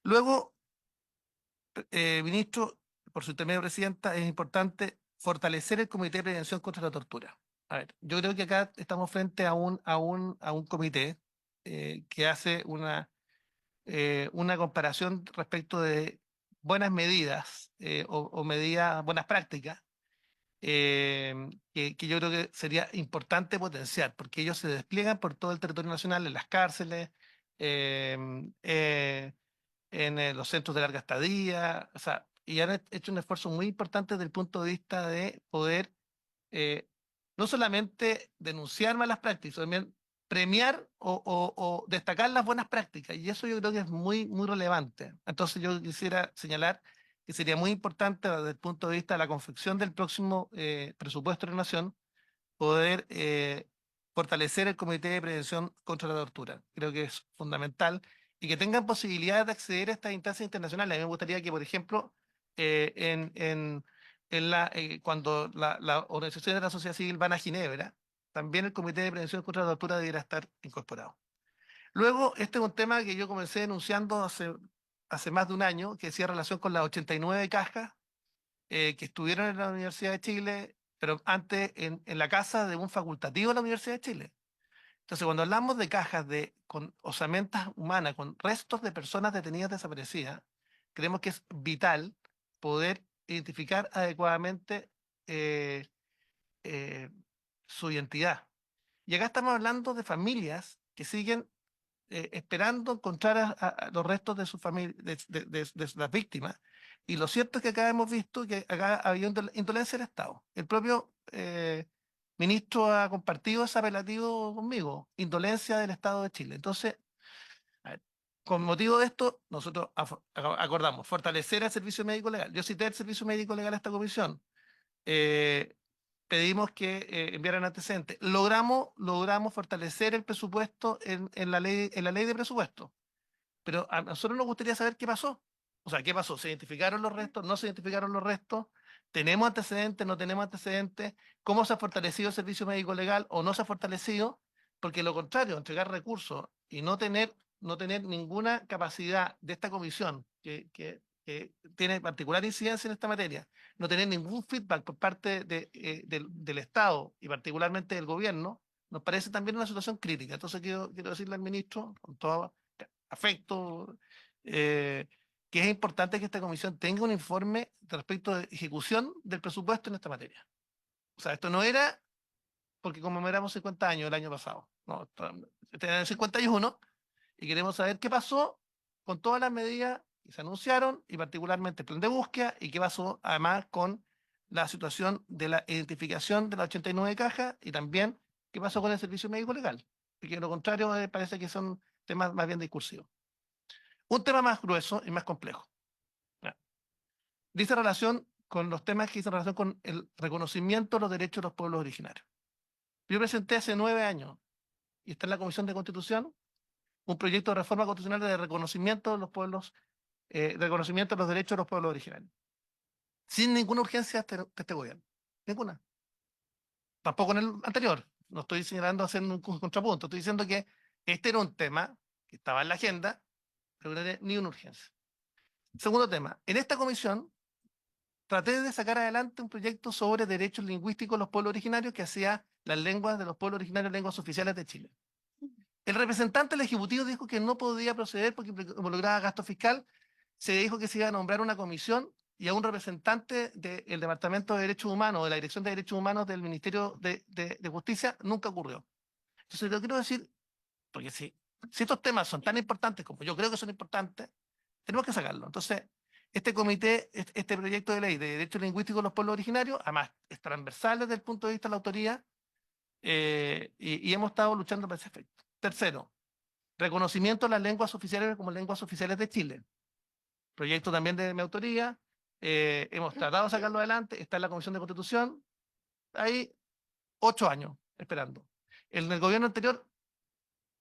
Luego, ministro, por su intermedio, presidenta, es importante fortalecer el Comité de Prevención contra la Tortura. A ver, yo creo que acá estamos frente a un comité que hace una comparación respecto de buenas medidas o medidas, buenas prácticas que yo creo que sería importante potenciar, porque ellos se despliegan por todo el territorio nacional, en las cárceles, en los centros de larga estadía, o sea, y han hecho un esfuerzo muy importante desde el punto de vista de poder no solamente denunciar malas prácticas, sino también premiar o destacar las buenas prácticas. Y eso yo creo que es muy, muy relevante. Entonces yo quisiera señalar que sería muy importante desde el punto de vista de la confección del próximo presupuesto de la Nación, poder fortalecer el Comité de Prevención contra la Tortura. Creo que es fundamental y que tengan posibilidades de acceder a estas instancias internacionales. A mí me gustaría que, por ejemplo, eh, en, en, cuando las organizaciones de la sociedad civil van a Ginebra, también el Comité de Prevención contra la Tortura debería estar incorporado. Luego, este es un tema que yo comencé denunciando hace más de un año, que hacía relación con las 89 cajas que estuvieron en la Universidad de Chile, pero antes en la casa de un facultativo de la Universidad de Chile. Entonces, cuando hablamos de cajas con osamentas humanas, con restos de personas detenidas desaparecidas, creemos que es vital poder identificar adecuadamente eh, eh, su identidad. Y acá estamos hablando de familias que siguen esperando encontrar a los restos de su familia, de las víctimas. Y lo cierto es que acá hemos visto que acá había indolencia del Estado. El propio ministro ha compartido ese apelativo conmigo, indolencia del Estado de Chile. Entonces, a ver, con motivo de esto, nosotros acordamos fortalecer el servicio médico legal. Yo cité el servicio médico legal a esta comisión. Eh, Pedimos que enviaran antecedentes. Logramos fortalecer el presupuesto en la ley de presupuesto, pero a nosotros nos gustaría saber qué pasó. O sea, ¿qué pasó? ¿Se identificaron los restos? ¿No se identificaron los restos? ¿Tenemos antecedentes? ¿No tenemos antecedentes? ¿Cómo se ha fortalecido el servicio médico legal o no se ha fortalecido? Porque lo contrario, entregar recursos y no tener ninguna capacidad de esta comisión que tiene particular incidencia en esta materia, no tener ningún feedback por parte del Estado y particularmente del gobierno, nos parece también una situación crítica. Entonces quiero decirle al ministro, con todo afecto, eh, que es importante que esta comisión tenga un informe respecto de ejecución del presupuesto en esta materia. O sea, esto no era porque conmemoramos 50 años el año pasado. No, este era el 51 y queremos saber qué pasó con todas las medidas que se anunciaron y particularmente el plan de búsqueda y qué pasó además con la situación de la identificación de las 89 cajas y también qué pasó con el servicio médico legal. Porque lo contrario parece que son temas más bien discursivos. Un tema más grueso y más complejo. ¿Ya? Dice relación con los temas que dicen relación con el reconocimiento de los derechos de los pueblos originarios. Yo presenté hace 9 años, y está en la Comisión de Constitución, un proyecto de reforma constitucional de reconocimiento de los pueblos, reconocimiento de los derechos de los pueblos originarios. Sin ninguna urgencia de este gobierno. Ninguna. Tampoco en el anterior. No estoy señalando hacer un contrapunto. Estoy diciendo que este era un tema que estaba en la agenda, pero no era ni una urgencia. Segundo tema. En esta comisión traté de sacar adelante un proyecto sobre derechos lingüísticos de los pueblos originarios que hacía las lenguas de los pueblos originarios lenguas oficiales de Chile. El representante del Ejecutivo dijo que no podía proceder porque involucraba gasto fiscal. Se dijo que se iba a nombrar una comisión y a un representante del Departamento de Derechos Humanos, de la Dirección de Derechos Humanos del Ministerio de Justicia, nunca ocurrió. Entonces, lo quiero decir, porque si estos temas son tan importantes como yo creo que son importantes, tenemos que sacarlo. Entonces, este comité, este proyecto de ley de derechos lingüísticos de los pueblos originarios, además es transversal desde el punto de vista de la autoría, y hemos estado luchando para ese efecto. Tercero, reconocimiento de las lenguas oficiales como lenguas oficiales de Chile. Proyecto también de mi autoría, hemos tratado de sacarlo adelante, está en la Comisión de Constitución, hay 8 años esperando. En el gobierno anterior,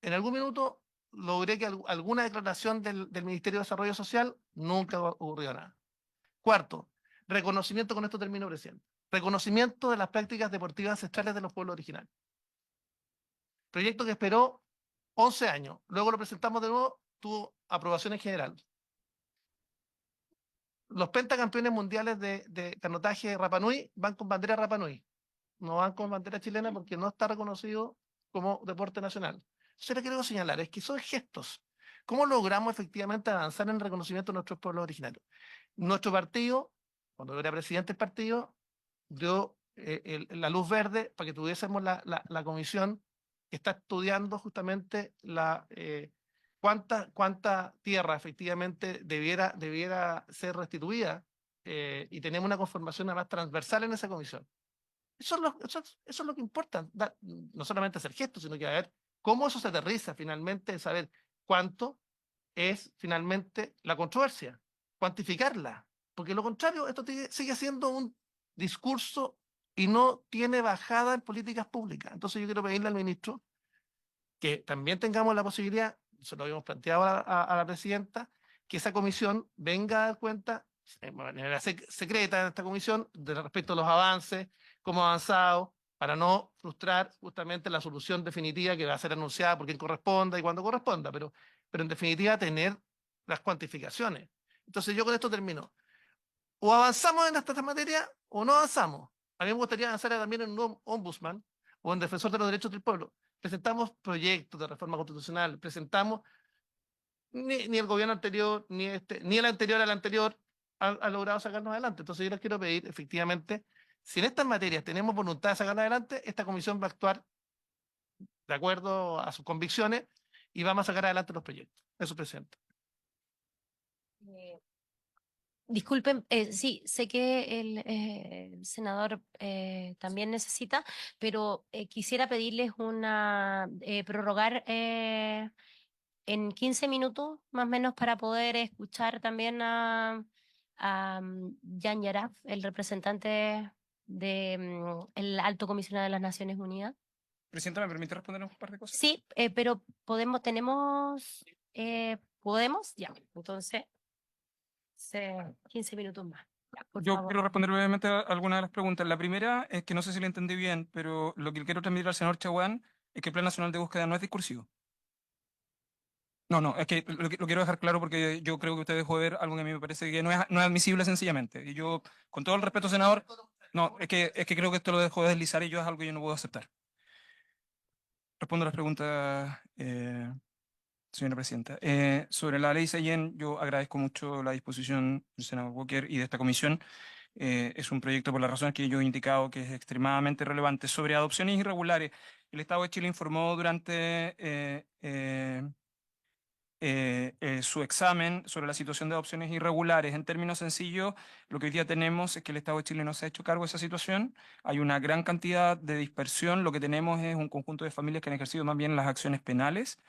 en algún minuto, logré que alguna declaración del Ministerio de Desarrollo Social, nunca ocurrió nada. Cuarto, reconocimiento, con esto termino, presidente, reconocimiento de las prácticas deportivas ancestrales de los pueblos originarios. Proyecto que esperó 11 años, luego lo presentamos de nuevo, tuvo aprobación en general. Los pentacampeones mundiales de canotaje Rapa Nui van con bandera Rapa Nui, no van con bandera chilena porque no está reconocido como deporte nacional. Entonces, lo que quiero señalar es que son gestos. ¿Cómo logramos efectivamente avanzar en el reconocimiento de nuestros pueblos originarios? Nuestro partido, cuando yo era presidente del partido, yo la luz verde para que tuviésemos la comisión que está estudiando justamente cuánta tierra efectivamente debiera ser restituida, y tenemos una conformación más transversal en esa comisión. Eso es lo que importa, no solamente hacer gestos, sino que a ver cómo eso se aterriza finalmente en saber cuánto es finalmente la controversia, cuantificarla, porque lo contrario, esto sigue siendo un discurso y no tiene bajada en políticas públicas. Entonces yo quiero pedirle al ministro que también tengamos la posibilidad, se lo habíamos planteado a la presidenta, que esa comisión venga a dar cuenta de manera secreta en esta comisión respecto a los avances, cómo ha avanzado, para no frustrar justamente la solución definitiva que va a ser anunciada por quien corresponda y cuando corresponda, pero en definitiva tener las cuantificaciones. Entonces yo con esto termino. O avanzamos en esta materia o no avanzamos. A mí me gustaría avanzar también en un ombudsman o en defensor de los derechos del pueblo. Presentamos proyectos de reforma constitucional, presentamos, ni el gobierno anterior, ni el anterior al anterior ha logrado sacarnos adelante. Entonces yo les quiero pedir, efectivamente, si en estas materias tenemos voluntad de sacarnos adelante, esta comisión va a actuar de acuerdo a sus convicciones y vamos a sacar adelante los proyectos. Eso, presidente. Disculpen, sí, sé que el senador también necesita, pero quisiera pedirles prorrogar en 15 minutos más o menos para poder escuchar también a Jan Yaraf, el representante del Alto Comisionado de las Naciones Unidas. Presidenta, ¿me permite responder un par de cosas? Sí, pero podemos, ya, entonces 15 minutos más. Ya, por Yo favor. quiero responder brevemente a algunas de las preguntas. La primera es que no sé si le entendí bien, pero lo que quiero transmitir al senador Chaguán es que el Plan Nacional de Búsqueda no es discursivo. No, es que lo quiero dejar claro porque yo creo que usted dejó de ver algo que a mí me parece que no es admisible sencillamente. Y yo, con todo el respeto, senador, no, es que creo que esto lo dejó de deslizar y yo es algo que yo no puedo aceptar. Respondo a las preguntas, señora presidenta. Sobre la ley Sallén, yo agradezco mucho la disposición del senador Walker y de esta comisión. Es un proyecto, por las razones que yo he indicado, que es extremadamente relevante. Sobre adopciones irregulares, el Estado de Chile informó durante su examen sobre la situación de adopciones irregulares. En términos sencillos, lo que hoy día tenemos es que el Estado de Chile no se ha hecho cargo de esa situación. Hay una gran cantidad de dispersión. Lo que tenemos es un conjunto de familias que han ejercido más bien las acciones penales.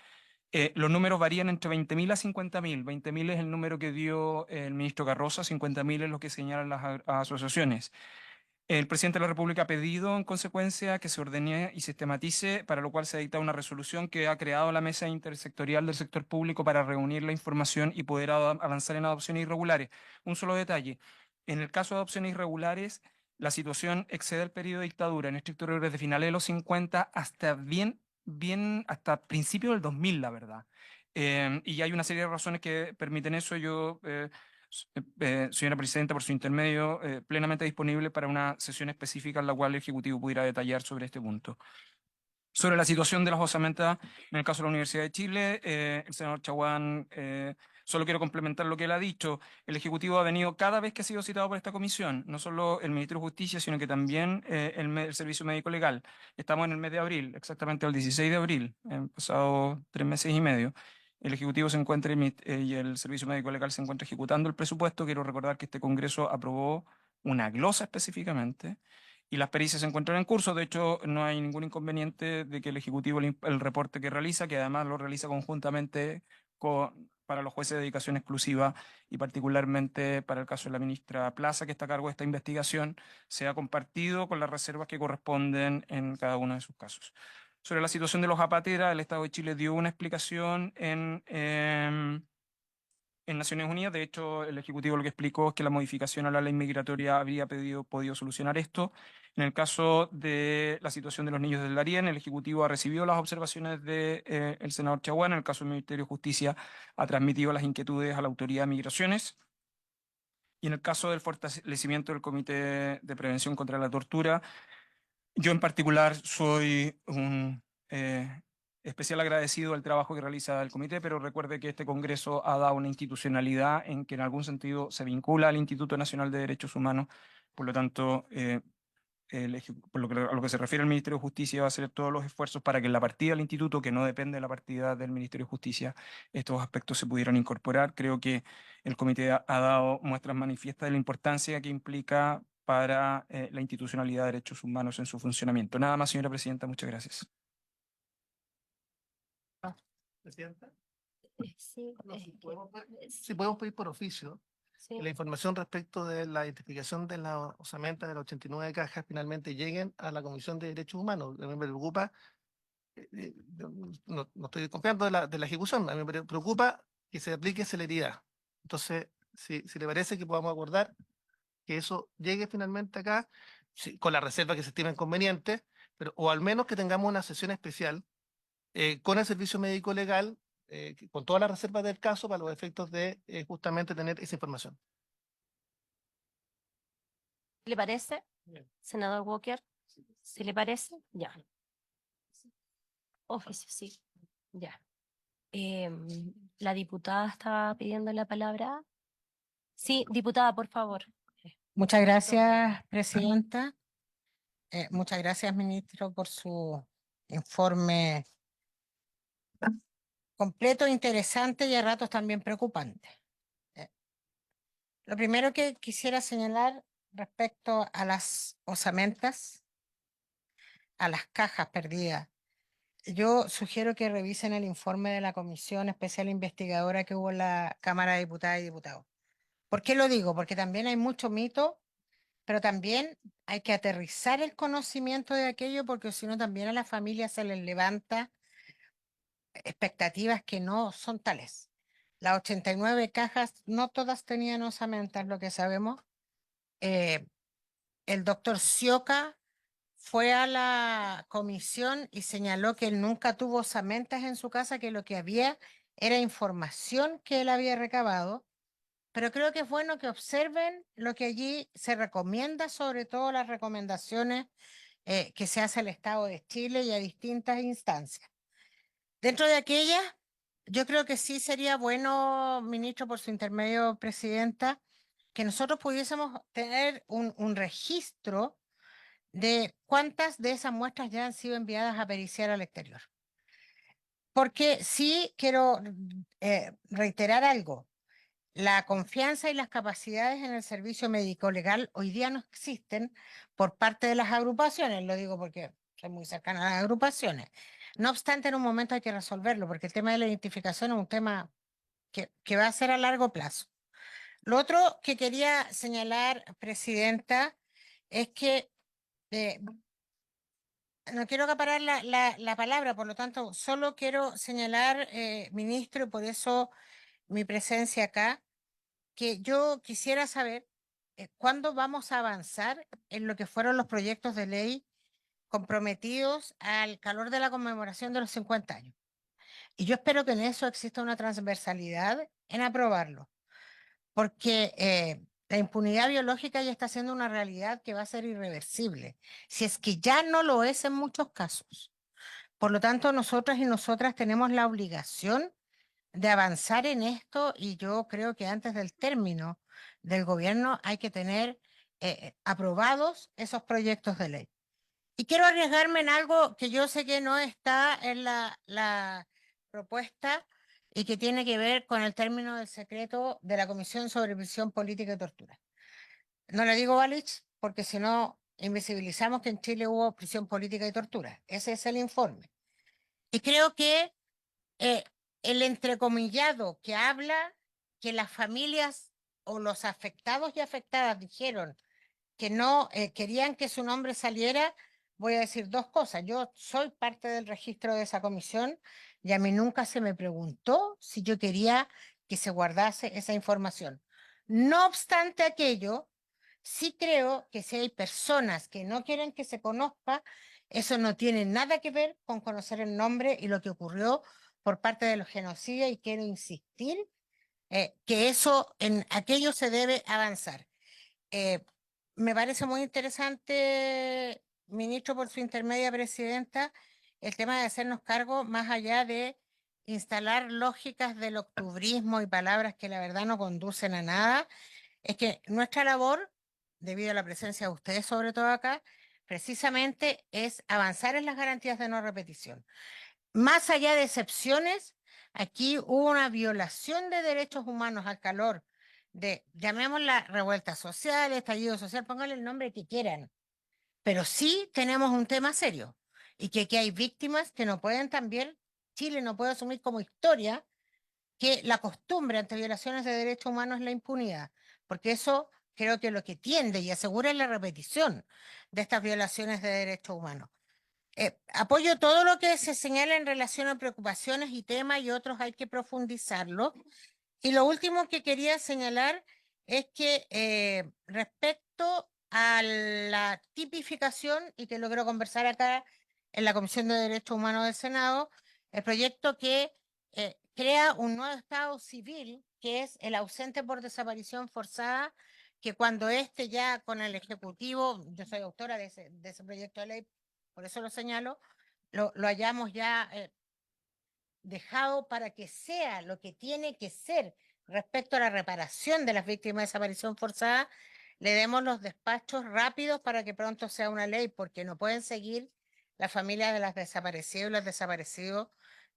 Los números varían entre 20.000 a 50.000. 20.000 es el número que dio el ministro Carroza, 50.000 es lo que señalan las asociaciones. El presidente de la República ha pedido, en consecuencia, que se ordene y sistematice, para lo cual se ha dictado una resolución que ha creado la Mesa Intersectorial del Sector Público para reunir la información y poder avanzar en adopciones irregulares. Un solo detalle. En el caso de adopciones irregulares, la situación excede el periodo de dictadura, en estricto rigor desde finales de los 50 hasta hasta principios del 2000, la verdad. Y hay una serie de razones que permiten eso. Yo señora presidenta, por su intermedio, plenamente disponible para una sesión específica en la cual el Ejecutivo pudiera detallar sobre este punto. Sobre la situación de las osamentas, en el caso de la Universidad de Chile, el senador Chaguán, solo quiero complementar lo que él ha dicho. El Ejecutivo ha venido cada vez que ha sido citado por esta comisión, no solo el Ministerio de Justicia, sino que también el Servicio Médico Legal. Estamos en el mes de abril, exactamente el 16 de abril, han pasado 3 meses y medio. El Ejecutivo se encuentra y el Servicio Médico Legal se encuentra ejecutando el presupuesto. Quiero recordar que este Congreso aprobó una glosa específicamente y las pericias se encuentran en curso. De hecho, no hay ningún inconveniente de que el Ejecutivo el reporte que realiza, que además lo realiza conjuntamente para los jueces de dedicación exclusiva y particularmente para el caso de la ministra Plaza, que está a cargo de esta investigación, sea compartido con las reservas que corresponden en cada uno de sus casos. Sobre la situación de los zapateras, el Estado de Chile dio una explicación en Naciones Unidas. De hecho, el Ejecutivo lo que explicó es que la modificación a la ley migratoria habría podido solucionar esto. En el caso de la situación de los niños del Darién, el Ejecutivo ha recibido las observaciones del senador Chaguán. En el caso del Ministerio de Justicia, ha transmitido las inquietudes a la Autoridad de Migraciones. Y en el caso del fortalecimiento del Comité de Prevención contra la Tortura, yo en particular soy un especial agradecido al trabajo que realiza el comité, pero recuerde que este Congreso ha dado una institucionalidad en que en algún sentido se vincula al Instituto Nacional de Derechos Humanos. Por lo tanto, por a lo que se refiere al Ministerio de Justicia, va a hacer todos los esfuerzos para que en la partida del instituto, que no depende de la partida del Ministerio de Justicia, estos aspectos se pudieran incorporar. Creo que el comité ha dado muestras manifiestas de la importancia que implica para la institucionalidad de derechos humanos en su funcionamiento. Nada más, señora presidenta, muchas gracias. Presidenta. Sí, No, es si que- podemos, es- si podemos pedir por oficio sí. que la información respecto de la identificación de la osamenta de las 89 cajas finalmente lleguen a la Comisión de Derechos Humanos. A mí me preocupa, no estoy confiando de la ejecución, a mí me preocupa que se aplique celeridad. Entonces, si le parece que podamos acordar que eso llegue finalmente acá, con la reserva que se estimen convenientes, pero, o al menos que tengamos una sesión especial con el servicio médico legal, con todas las reservas del caso para los efectos de justamente tener esa información. ¿Le parece, Bien. senador Walker? ¿Se le parece? Ya. Oficio, sí. Ya. La diputada estaba pidiendo la palabra. Sí, diputada, por favor. Muchas gracias, presidenta. Muchas gracias, ministro, por su informe completo, interesante y a ratos también preocupante. Lo primero que quisiera señalar respecto a las osamentas, a las cajas perdidas. Yo sugiero que revisen el informe de la Comisión Especial Investigadora que hubo en la Cámara de Diputadas y Diputados. ¿Por qué lo digo? Porque también hay mucho mito, pero también hay que aterrizar el conocimiento de aquello, porque si no también a las familias se les levanta expectativas que no son tales. Las 89 cajas, no todas tenían osamentas, lo que sabemos. Eh, el doctor Sioca fue a la comisión y señaló que él nunca tuvo osamentas en su casa, que lo que había era información que él había recabado. Pero creo que es bueno que observen lo que allí se recomienda, sobre todo las recomendaciones que se hace al Estado de Chile y a distintas instancias. Dentro de aquellas, yo creo que sí sería bueno, ministro, por su intermedio, presidenta, que nosotros pudiésemos tener un registro de cuántas de esas muestras ya han sido enviadas a periciar al exterior. Porque sí quiero reiterar algo. La confianza y las capacidades en el servicio médico legal hoy día no existen por parte de las agrupaciones, lo digo porque soy muy cercana a las agrupaciones. No obstante, en un momento hay que resolverlo, porque el tema de la identificación es un tema que va a ser a largo plazo. Lo otro que quería señalar, presidenta, es que no quiero acaparar la palabra, por lo tanto, solo quiero señalar, ministro, y por eso mi presencia acá, que yo quisiera saber cuándo vamos a avanzar en lo que fueron los proyectos de ley comprometidos al calor de la conmemoración de los 50 años. Y yo espero que en eso exista una transversalidad en aprobarlo, porque la impunidad biológica ya está siendo una realidad que va a ser irreversible, si es que ya no lo es en muchos casos. Por lo tanto, nosotras y nosotras tenemos la obligación de avanzar en esto y yo creo que antes del término del gobierno hay que tener aprobados esos proyectos de ley. Y quiero arriesgarme en algo que yo sé que no está en la propuesta y que tiene que ver con el término del secreto de la Comisión sobre Prisión Política y Tortura. No le digo Balich porque si no invisibilizamos que en Chile hubo prisión política y tortura. Ese es el informe. Y creo que eh, el entrecomillado que habla que las familias o los afectados y afectadas dijeron que no querían que su nombre saliera, voy a decir dos cosas. Yo soy parte del registro de esa comisión y a mí nunca se me preguntó si yo quería que se guardase esa información. No obstante aquello, sí creo que si hay personas que no quieren que se conozca, eso no tiene nada que ver con conocer el nombre y lo que ocurrió por parte de los genocidas y quiero insistir que eso en aquello se debe avanzar. Eh, Me parece muy interesante, ministro, por su intermedia presidenta, el tema de hacernos cargo más allá de instalar lógicas del octubrismo y palabras que la verdad no conducen a nada. Es que nuestra labor, debido a la presencia de ustedes sobre todo acá, precisamente es avanzar en las garantías de no repetición. Más allá de excepciones, aquí hubo una violación de derechos humanos al calor de, llamémosla revuelta social, estallido social, pónganle el nombre que quieran, pero sí tenemos un tema serio y que aquí hay víctimas que no pueden también, Chile no puede asumir como historia que la costumbre ante violaciones de derechos humanos es la impunidad, porque eso creo que lo que tiende y asegura es la repetición de estas violaciones de derechos humanos. Apoyo todo lo que se señala en relación a preocupaciones y temas y otros hay que profundizarlo. Y lo último que quería señalar es que respecto a la tipificación, y que lo quiero conversar acá en la Comisión de Derechos Humanos del Senado, el proyecto que crea un nuevo estado civil, que es el ausente por desaparición forzada, que cuando esté ya con el Ejecutivo, yo soy autora de ese proyecto de ley, por eso lo señalo, lo hayamos ya dejado para que sea lo que tiene que ser respecto a la reparación de las víctimas de desaparición forzada, le demos los despachos rápidos para que pronto sea una ley, porque no pueden seguir las familias de las desaparecidas y los desaparecidos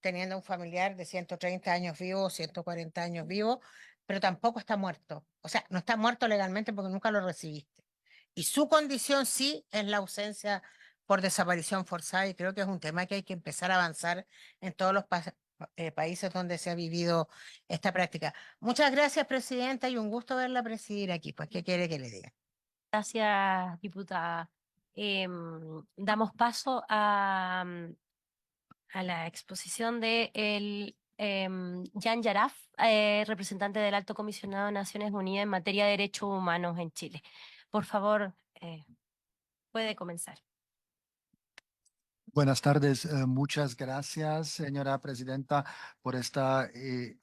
teniendo un familiar de 130 años vivo o 140 años vivo, pero tampoco está muerto. O sea, no está muerto legalmente porque nunca lo recibiste. Y su condición sí es la ausencia por desaparición forzada y creo que es un tema que hay que empezar a avanzar en todos los países donde se ha vivido esta práctica. Muchas gracias, presidenta, y un gusto verla presidir aquí. Pues, ¿qué quiere que le diga? Gracias, diputada. Damos paso a la exposición de Jan Yaraf, representante del Alto Comisionado de Naciones Unidas en materia de derechos humanos en Chile. Por favor, puede comenzar. Buenas tardes. Muchas gracias, señora presidenta, por esta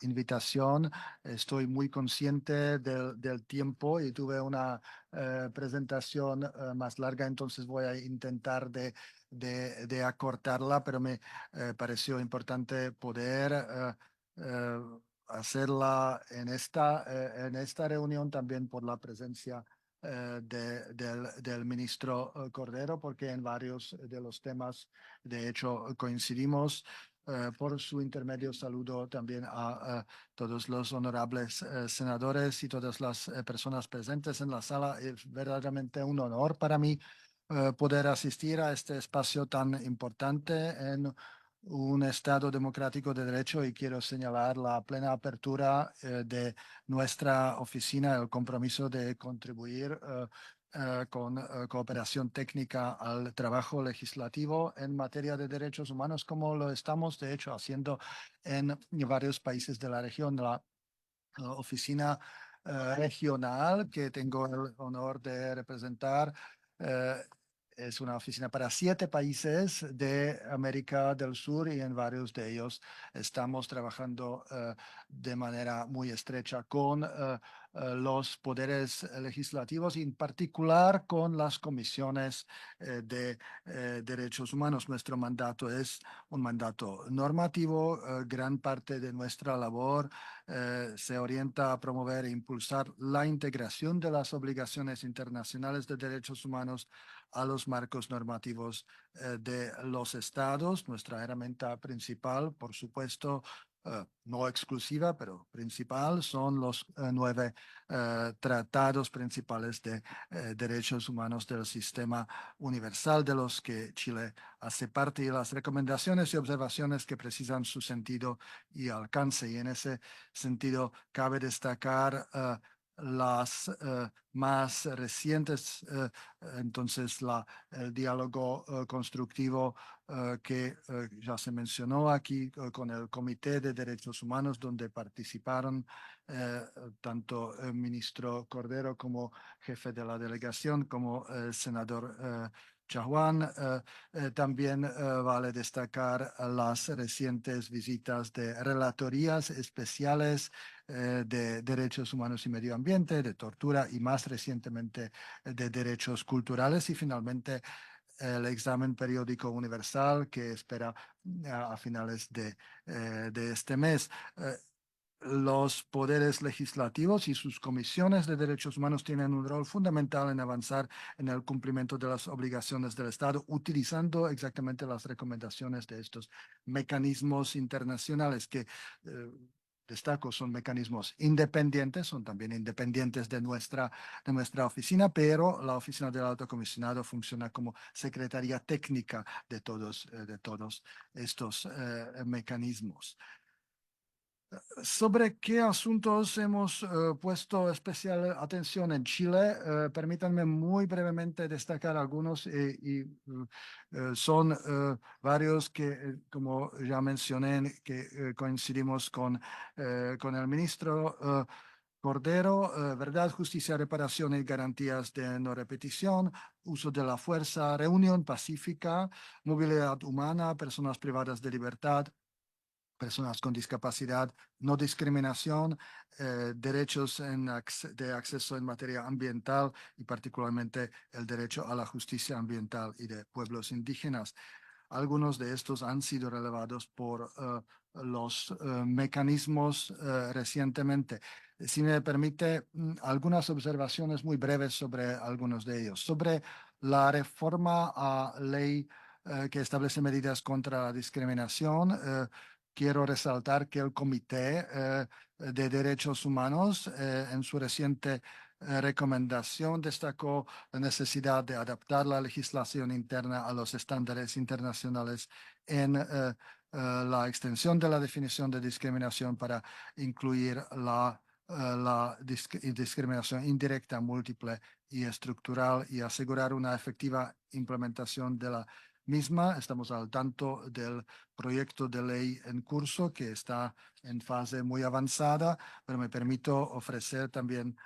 invitación. Estoy muy consciente del tiempo y tuve una presentación más larga, entonces voy a intentar de acortarla, pero me pareció importante poder hacerla en esta reunión también por la presencia del ministro Cordero, porque en varios de los temas, de hecho, coincidimos. Por su intermedio, saludo también a todos los honorables senadores y todas las personas presentes en la sala. Es verdaderamente un honor para mí poder asistir a este espacio tan importante en un Estado democrático de derecho, y quiero señalar la plena apertura de nuestra oficina, el compromiso de contribuir con cooperación técnica al trabajo legislativo en materia de derechos humanos, como lo estamos, de hecho, haciendo en varios países de la región. La oficina regional que tengo el honor de representar es una oficina para 7 países de América del Sur, y en varios de ellos estamos trabajando de manera muy estrecha con los poderes legislativos, y en particular con las comisiones de derechos humanos. Nuestro mandato es un mandato normativo. Gran parte de nuestra labor se orienta a promover e impulsar la integración de las obligaciones internacionales de derechos humanos a los marcos normativos de los estados. Nuestra herramienta principal, por supuesto, no exclusiva, pero principal, son los 9 tratados principales de derechos humanos del sistema universal, de los que Chile hace parte, y las recomendaciones y observaciones que precisan su sentido y alcance. Y en ese sentido, cabe destacar las más recientes, entonces el diálogo constructivo que ya se mencionó aquí con el Comité de Derechos Humanos, donde participaron tanto el ministro Cordero como jefe de la delegación, como el senador Chahuán. También vale destacar las recientes visitas de relatorías especiales de derechos humanos y medio ambiente, de tortura, y más recientemente de derechos culturales, y finalmente el examen periódico universal que espera a finales de este mes. los poderes legislativos y sus comisiones de derechos humanos tienen un rol fundamental en avanzar en el cumplimiento de las obligaciones del Estado, utilizando exactamente las recomendaciones de estos mecanismos internacionales que destaco, son mecanismos independientes, son también independientes de nuestra oficina, pero la oficina del alto comisionado funciona como secretaría técnica de todos estos mecanismos. ¿Sobre qué asuntos hemos puesto especial atención en Chile? Permítanme muy brevemente destacar algunos son varios que, como ya mencioné, que coincidimos con el ministro Cordero, verdad, justicia, reparación y garantías de no repetición, uso de la fuerza, reunión pacífica, movilidad humana, personas privadas de libertad, personas con discapacidad, no discriminación, derechos de acceso en materia ambiental y particularmente el derecho a la justicia ambiental y de pueblos indígenas. Algunos de estos han sido relevados por los mecanismos recientemente. Si me permite, algunas observaciones muy breves sobre algunos de ellos. Sobre la reforma a ley que establece medidas contra la discriminación, quiero resaltar que el Comité de Derechos Humanos en su reciente recomendación destacó la necesidad de adaptar la legislación interna a los estándares internacionales en la extensión de la definición de discriminación para incluir la discriminación indirecta, múltiple y estructural y asegurar una efectiva implementación de la misma. Estamos al tanto del proyecto de ley en curso que está en fase muy avanzada, pero me permito ofrecer también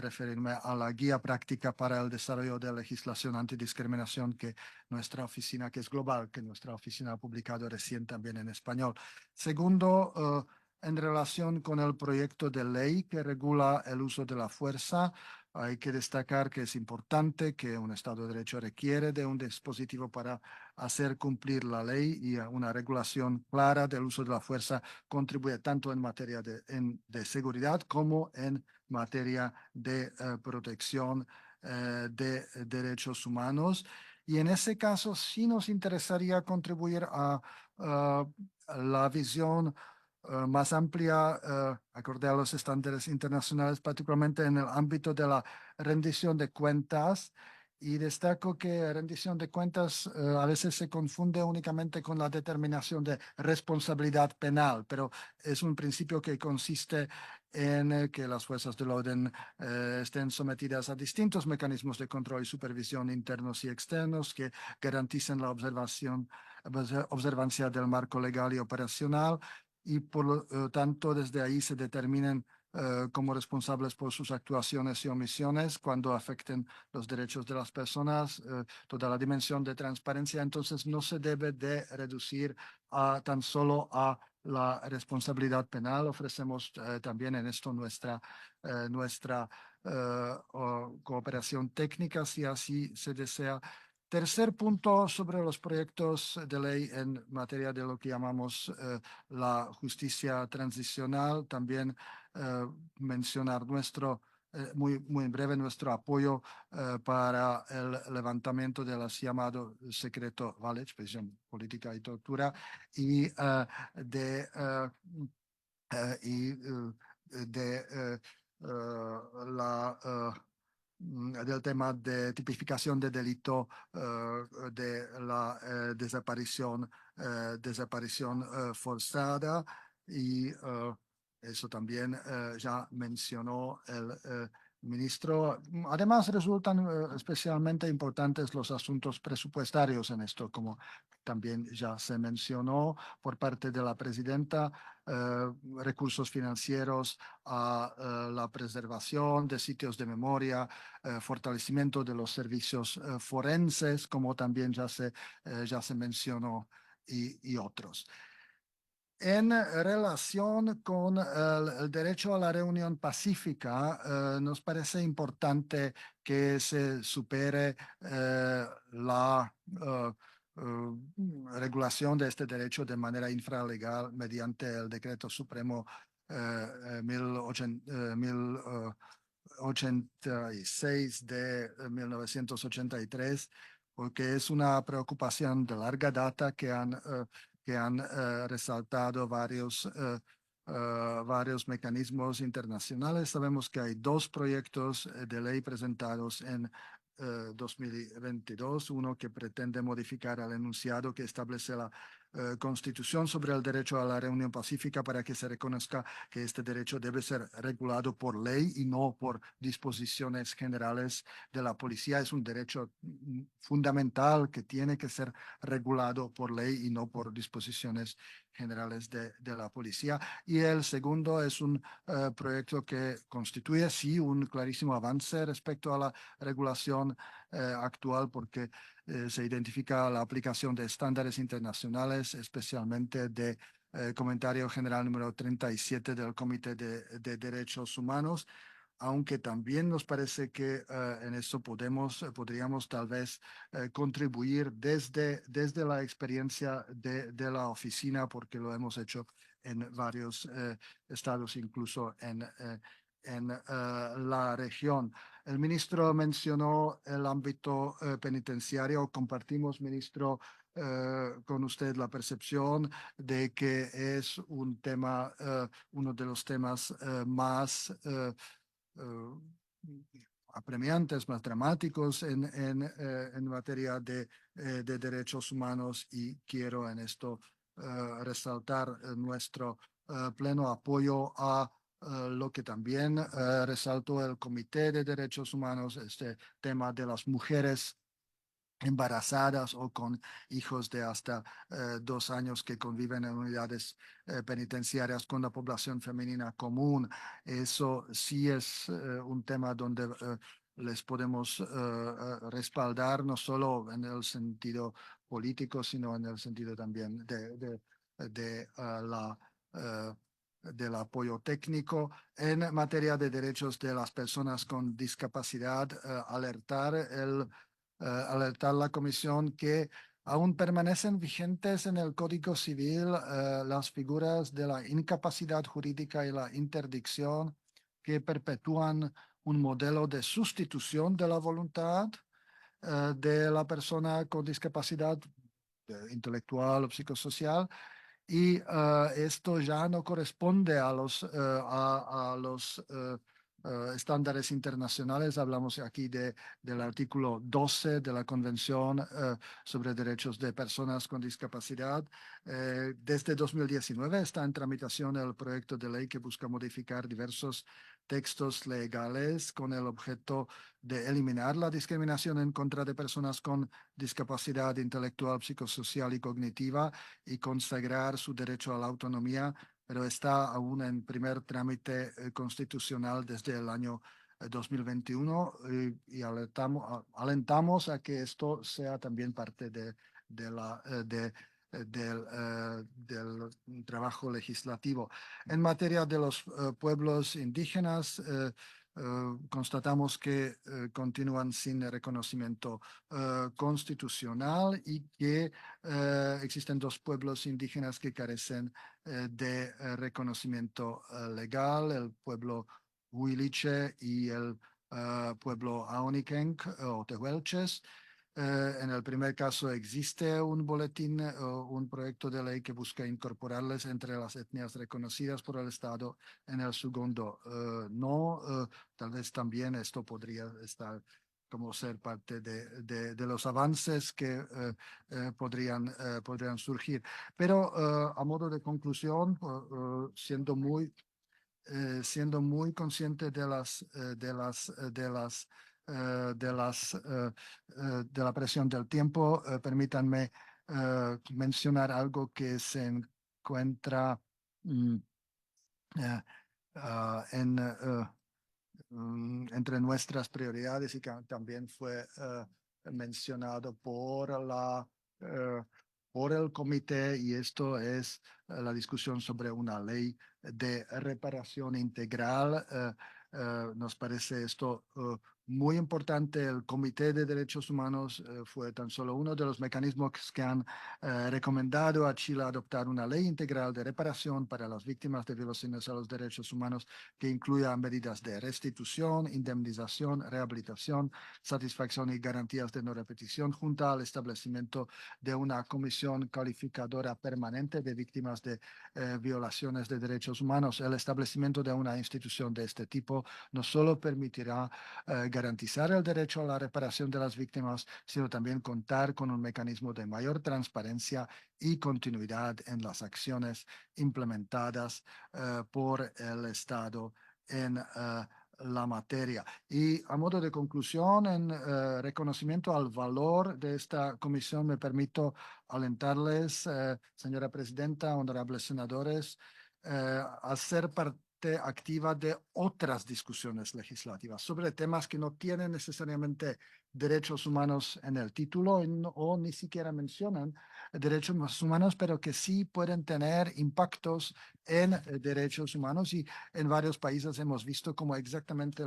referirme a la guía práctica para el desarrollo de legislación antidiscriminación que nuestra oficina, que es global, que nuestra oficina ha publicado recién también en español. Segundo, en relación con el proyecto de ley que regula el uso de la fuerza, hay que destacar que es importante que un Estado de Derecho requiere de un dispositivo para hacer cumplir la ley y una regulación clara del uso de la fuerza contribuye tanto en materia de seguridad como en materia de protección de derechos humanos. Y en ese caso sí nos interesaría contribuir a la visión más amplia, acorde a los estándares internacionales, particularmente en el ámbito de la rendición de cuentas. Y destaco que rendición de cuentas a veces se confunde únicamente con la determinación de responsabilidad penal, pero es un principio que consiste en que las fuerzas del orden estén sometidas a distintos mecanismos de control y supervisión internos y externos que garanticen la observancia del marco legal y operacional y por lo tanto desde ahí se determinen como responsables por sus actuaciones y omisiones cuando afecten los derechos de las personas, toda la dimensión de transparencia. Entonces no se debe de reducir tan solo a la responsabilidad penal. Ofrecemos también en esto nuestra cooperación técnica, si así se desea. Tercer punto sobre los proyectos de ley en materia de lo que llamamos la justicia transicional. También mencionar muy en breve nuestro apoyo para el levantamiento del llamado secreto Valech, prisión política y tortura, y del tema de tipificación de delito de la desaparición forzada y eso también ya mencionó el ministro. Además, resultan especialmente importantes los asuntos presupuestarios en esto, como también ya se mencionó por parte de la presidenta, recursos financieros a la preservación de sitios de memoria, fortalecimiento de los servicios forenses, como también ya se mencionó, y otros. En relación con el derecho a la reunión pacífica, nos parece importante que se supere la regulación de este derecho de manera infralegal mediante el Decreto Supremo 1086 de 1983, porque es una preocupación de larga data que han resaltado varios mecanismos internacionales. Sabemos que hay dos proyectos de ley presentados en 2022, uno que pretende modificar el enunciado que establece la Constitución sobre el derecho a la reunión pacífica para que se reconozca que este derecho debe ser regulado por ley y no por disposiciones generales de la policía. Es un derecho fundamental que tiene que ser regulado por ley y no por disposiciones generales de la policía. Y el segundo es un proyecto que constituye, sí, un clarísimo avance respecto a la regulación actual, porque se identifica la aplicación de estándares internacionales, especialmente de comentario general número 37 del Comité de Derechos Humanos, aunque también nos parece que en eso podríamos tal vez contribuir desde la experiencia de la oficina, porque lo hemos hecho en varios estados, incluso en la región. El ministro mencionó el ámbito penitenciario. Compartimos, ministro, con usted la percepción de que es un tema, uno de los temas más apremiantes, más dramáticos en materia de derechos humanos, y quiero en esto resaltar nuestro pleno apoyo a lo que también resaltó el Comité de Derechos Humanos, este tema de las mujeres embarazadas o con hijos de hasta 2 años que conviven en unidades penitenciarias con la población femenina común. Eso sí es un tema donde les podemos respaldar, no solo en el sentido político, sino en el sentido también del apoyo técnico. En materia de derechos de las personas con discapacidad, alertar la Comisión que aún permanecen vigentes en el Código Civil las figuras de la incapacidad jurídica y la interdicción, que perpetúan un modelo de sustitución de la voluntad de la persona con discapacidad intelectual o psicosocial, y esto ya no corresponde a los estándares internacionales. Hablamos aquí del artículo 12 de la Convención sobre Derechos de Personas con Discapacidad. Desde 2019 está en tramitación el proyecto de ley que busca modificar diversos textos legales con el objeto de eliminar la discriminación en contra de personas con discapacidad intelectual, psicosocial y cognitiva, y consagrar su derecho a la autonomía, pero está aún en primer trámite constitucional desde el año 2021, y alentamos a que esto sea también parte del trabajo legislativo. En materia de los pueblos indígenas, constatamos que continúan sin reconocimiento constitucional, y que existen 2 pueblos indígenas que carecen de reconocimiento legal: el pueblo Huiliche y el pueblo Aonikenk o Tehuelches. En el primer caso existe un boletín o un proyecto de ley que busca incorporarles entre las etnias reconocidas por el Estado. En el segundo no. Tal vez también esto podría estar como ser parte de los avances que podrían surgir. Pero a modo de conclusión, siendo muy consciente de la presión del tiempo, permítanme mencionar algo que se encuentra entre nuestras prioridades, y que también fue mencionado por el comité, y esto es la discusión sobre una ley de reparación integral. Nos parece esto muy importante. El Comité de Derechos Humanos fue tan solo uno de los mecanismos que han recomendado a Chile adoptar una ley integral de reparación para las víctimas de violaciones a los derechos humanos que incluya medidas de restitución, indemnización, rehabilitación, satisfacción y garantías de no repetición, junto al establecimiento de una comisión calificadora permanente de víctimas de violaciones de derechos humanos. El establecimiento de una institución de este tipo no solo permitirá garantizar el derecho a la reparación de las víctimas, sino también contar con un mecanismo de mayor transparencia y continuidad en las acciones implementadas por el Estado en la materia. Y a modo de conclusión, en reconocimiento al valor de esta comisión, me permito alentarles, señora presidenta, honorables senadores, a ser parte activa de otras discusiones legislativas sobre temas que no tienen necesariamente derechos humanos en el título o ni siquiera mencionan derechos humanos, pero que sí pueden tener impactos en derechos humanos. Y en varios países hemos visto cómo exactamente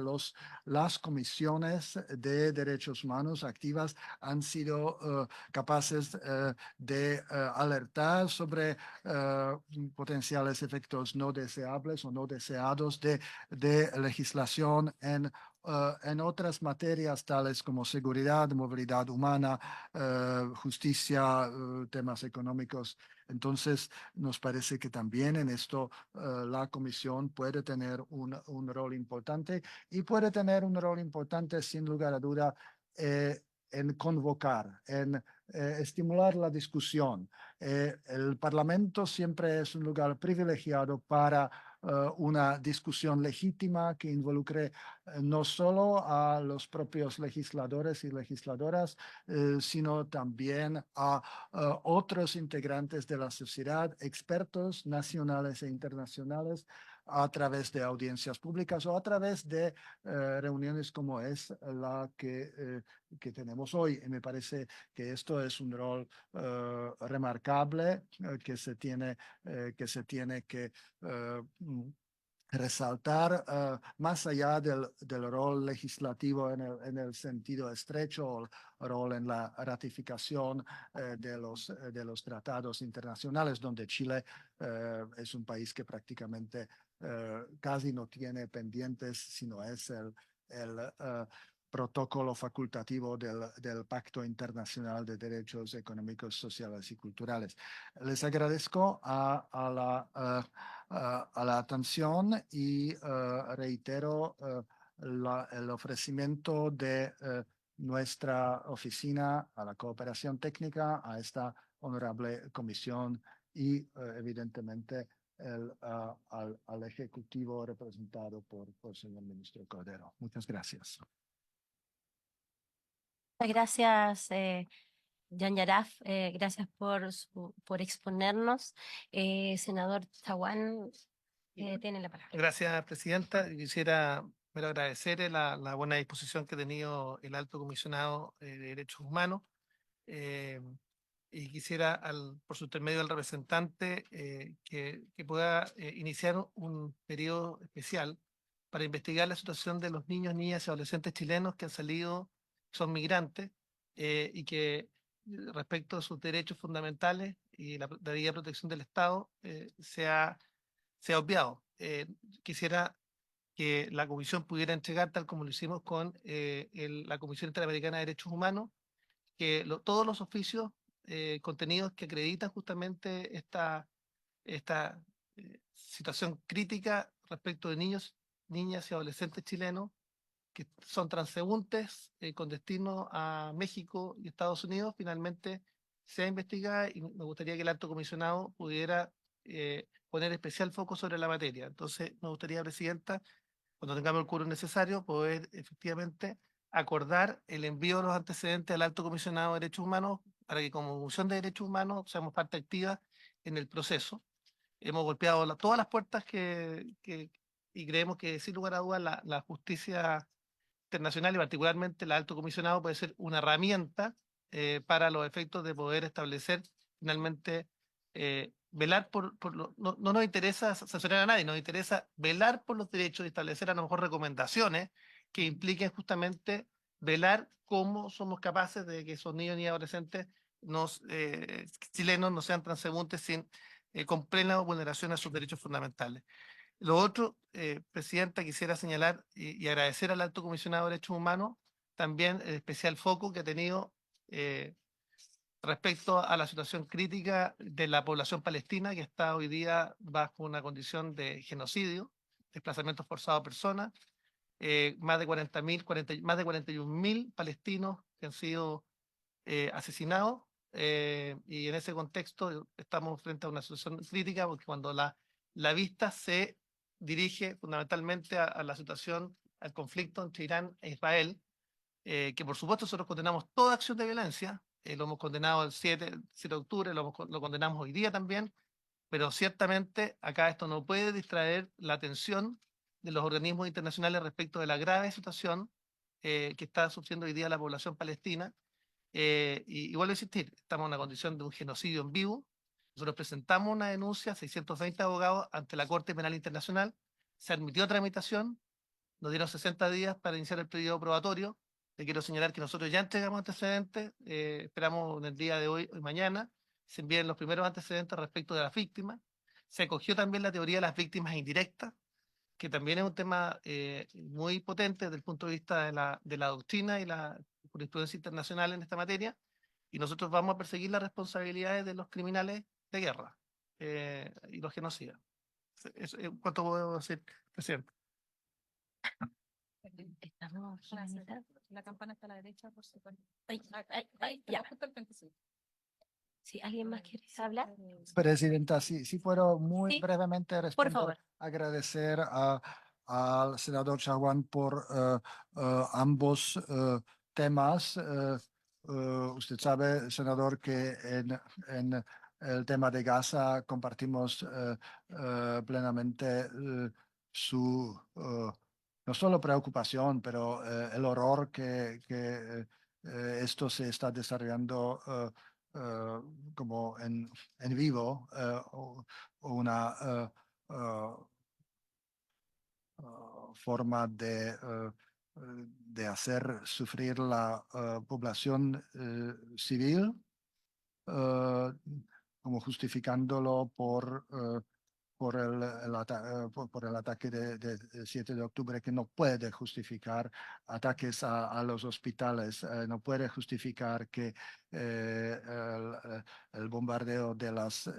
las comisiones de derechos humanos activas han sido capaces de alertar sobre potenciales efectos no deseables o no deseados de legislación en otras materias tales como seguridad, movilidad humana, justicia, temas económicos. Entonces, nos parece que también en esto la Comisión puede tener un rol importante y puede tener un rol importante sin lugar a duda en convocar, en estimular la discusión. El Parlamento siempre es un lugar privilegiado para una discusión legítima que involucre no solo a los propios legisladores y legisladoras, sino también a otros integrantes de la sociedad, expertos nacionales e internacionales, a través de audiencias públicas o a través de reuniones como es la que tenemos hoy. Y me parece que esto es un rol remarcable que se tiene que resaltar más allá del rol legislativo en el sentido estrecho, o el rol en la ratificación de los tratados internacionales, donde Chile es un país que prácticamente casi no tiene pendientes, sino es el protocolo facultativo del Pacto Internacional de Derechos Económicos, Sociales y Culturales. Les agradezco a la atención y reitero el ofrecimiento de nuestra oficina a la cooperación técnica, a esta honorable comisión y evidentemente al Ejecutivo representado por el señor ministro Cordero. Muchas gracias. Muchas gracias, Jan Yaraf, gracias por exponernos. Senador Chaguán, tiene la palabra. Gracias, presidenta. Quisiera primero agradecer la buena disposición que ha tenido el Alto Comisionado de Derechos Humanos. Y quisiera, por su intermedio, al representante que pueda iniciar un periodo especial para investigar la situación de los niños, niñas y adolescentes chilenos que han salido, son migrantes, y que respecto a sus derechos fundamentales y la debida protección del Estado se ha obviado. Quisiera que la Comisión pudiera entregar, tal como lo hicimos con la Comisión Interamericana de Derechos Humanos, que todos los oficios contenidos que acreditan justamente esta situación crítica respecto de niños, niñas y adolescentes chilenos que son transeúntes con destino a México y Estados Unidos, finalmente sea investigada, y me gustaría que el alto comisionado pudiera poner especial foco sobre la materia. Entonces, me gustaría, presidenta, cuando tengamos el quórum necesario, poder efectivamente acordar el envío de los antecedentes al alto comisionado de derechos humanos para que como Comisión de Derechos Humanos seamos parte activa en el proceso. Hemos golpeado todas las puertas y creemos que sin lugar a dudas la justicia internacional y particularmente el alto comisionado puede ser una herramienta para los efectos de poder establecer finalmente velar no nos interesa sancionar a nadie, nos interesa velar por los derechos y establecer a lo mejor recomendaciones que impliquen justamente velar cómo somos capaces de que esos niños y adolescentes chilenos no sean transeúntes con plena vulneración a sus derechos fundamentales. Lo otro, Presidenta, quisiera señalar y agradecer al Alto Comisionado de Derechos Humanos también el especial foco que ha tenido respecto a la situación crítica de la población palestina que está hoy día bajo una condición de genocidio, desplazamientos forzados de personas, más de 41.000 palestinos que han sido asesinados, y en ese contexto estamos frente a una situación crítica porque cuando la vista se dirige fundamentalmente a la situación, al conflicto entre Irán e Israel, que por supuesto nosotros condenamos toda acción de violencia, lo hemos condenado el 7 de octubre, lo condenamos hoy día también, pero ciertamente acá esto no puede distraer la atención de los organismos internacionales respecto de la grave situación que está sufriendo hoy día la población palestina. Y vuelvo a insistir, estamos en una condición de un genocidio en vivo. Nosotros presentamos una denuncia, 620 abogados, ante la Corte Penal Internacional, se admitió a tramitación, nos dieron 60 días para iniciar el periodo probatorio. Le quiero señalar que nosotros ya entregamos antecedentes, esperamos en el día de hoy y mañana, se envíen los primeros antecedentes respecto de las víctimas. Se acogió también la teoría de las víctimas indirectas, que también es un tema muy potente desde el punto de vista de la doctrina y la jurisprudencia internacional en esta materia, y nosotros vamos a perseguir las responsabilidades de los criminales de guerra y los genocidas. ¿Cuánto puedo decir, Presidente? Estamos a la mitad. La campana está a la derecha, por supuesto. Ya. Si alguien más quiere hablar, Presidenta, si puedo muy Sí, brevemente por responder, favor. agradecer al senador Chaguán por ambos temas. Usted sabe, senador, que en el tema de Gaza compartimos plenamente no solo preocupación, pero el horror que esto se está desarrollando como en vivo, o una forma de hacer sufrir la población civil, como justificándolo por por el ataque de 7 de octubre, que no puede justificar ataques a los hospitales, no puede justificar que el bombardeo de las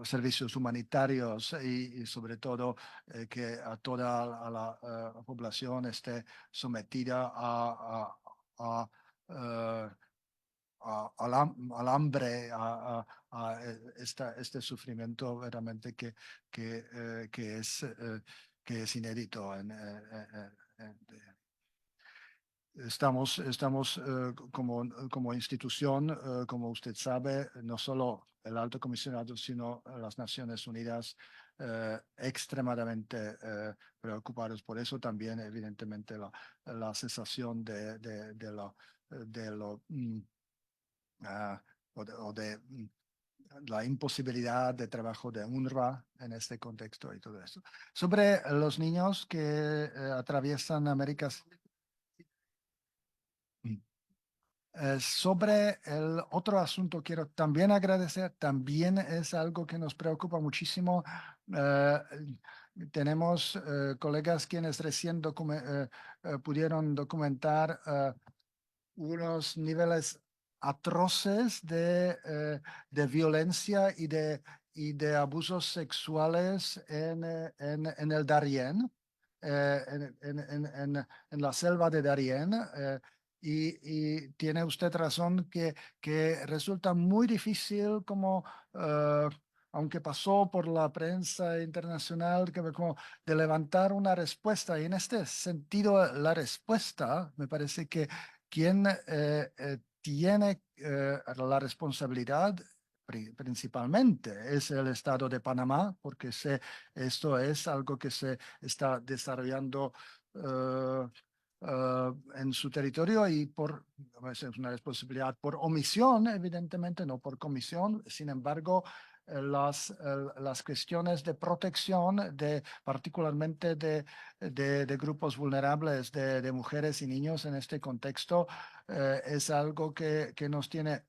servicios humanitarios y sobre todo que a toda la población esté sometida al hambre, este sufrimiento realmente que es inédito. Estamos como institución, como usted sabe, no solo el Alto Comisionado, sino las Naciones Unidas, extremadamente preocupados por eso. También, evidentemente, la cesación de la imposibilidad de trabajo de UNRWA en este contexto y todo eso. Sobre los niños que atraviesan América. Sobre el otro asunto, quiero también agradecer, también es algo que nos preocupa muchísimo. Tenemos colegas quienes recién pudieron documentar unos niveles atroces de violencia y de abusos sexuales en el Darién, en la selva de Darién. Y tiene usted razón que resulta muy difícil aunque pasó por la prensa internacional, como de levantar una respuesta. Y en este sentido, la respuesta, me parece que quien tiene la responsabilidad principalmente es el Estado de Panamá, porque esto es algo que se está desarrollando en su territorio y es una responsabilidad por omisión, evidentemente, no por comisión. Sin embargo, las cuestiones de protección particularmente de grupos vulnerables, de mujeres y niños en este contexto, es algo que nos tiene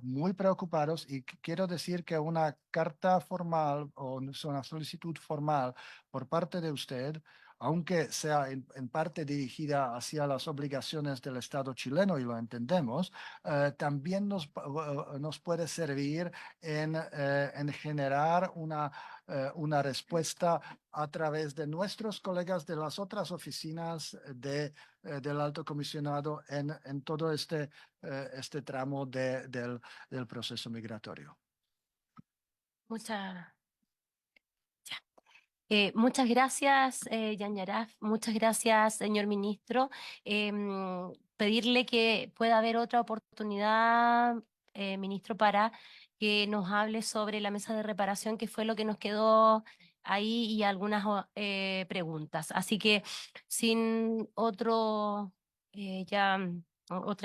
muy preocupados, y quiero decir que una carta formal o una solicitud formal por parte de usted, aunque sea en parte dirigida hacia las obligaciones del Estado chileno, y lo entendemos, también nos puede servir en generar una respuesta a través de nuestros colegas de las otras oficinas del Alto Comisionado en todo este tramo del proceso migratorio. Muchas muchas gracias, Yan Yaraf. Muchas gracias, señor ministro. Pedirle que pueda haber otra oportunidad, ministro, para que nos hable sobre la mesa de reparación, que fue lo que nos quedó ahí, y algunas preguntas. Así que sin otra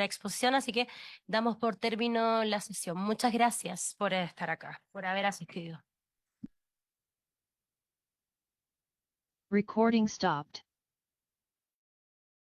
exposición, así que damos por término la sesión. Muchas gracias por estar acá, por haber asistido. Recording stopped.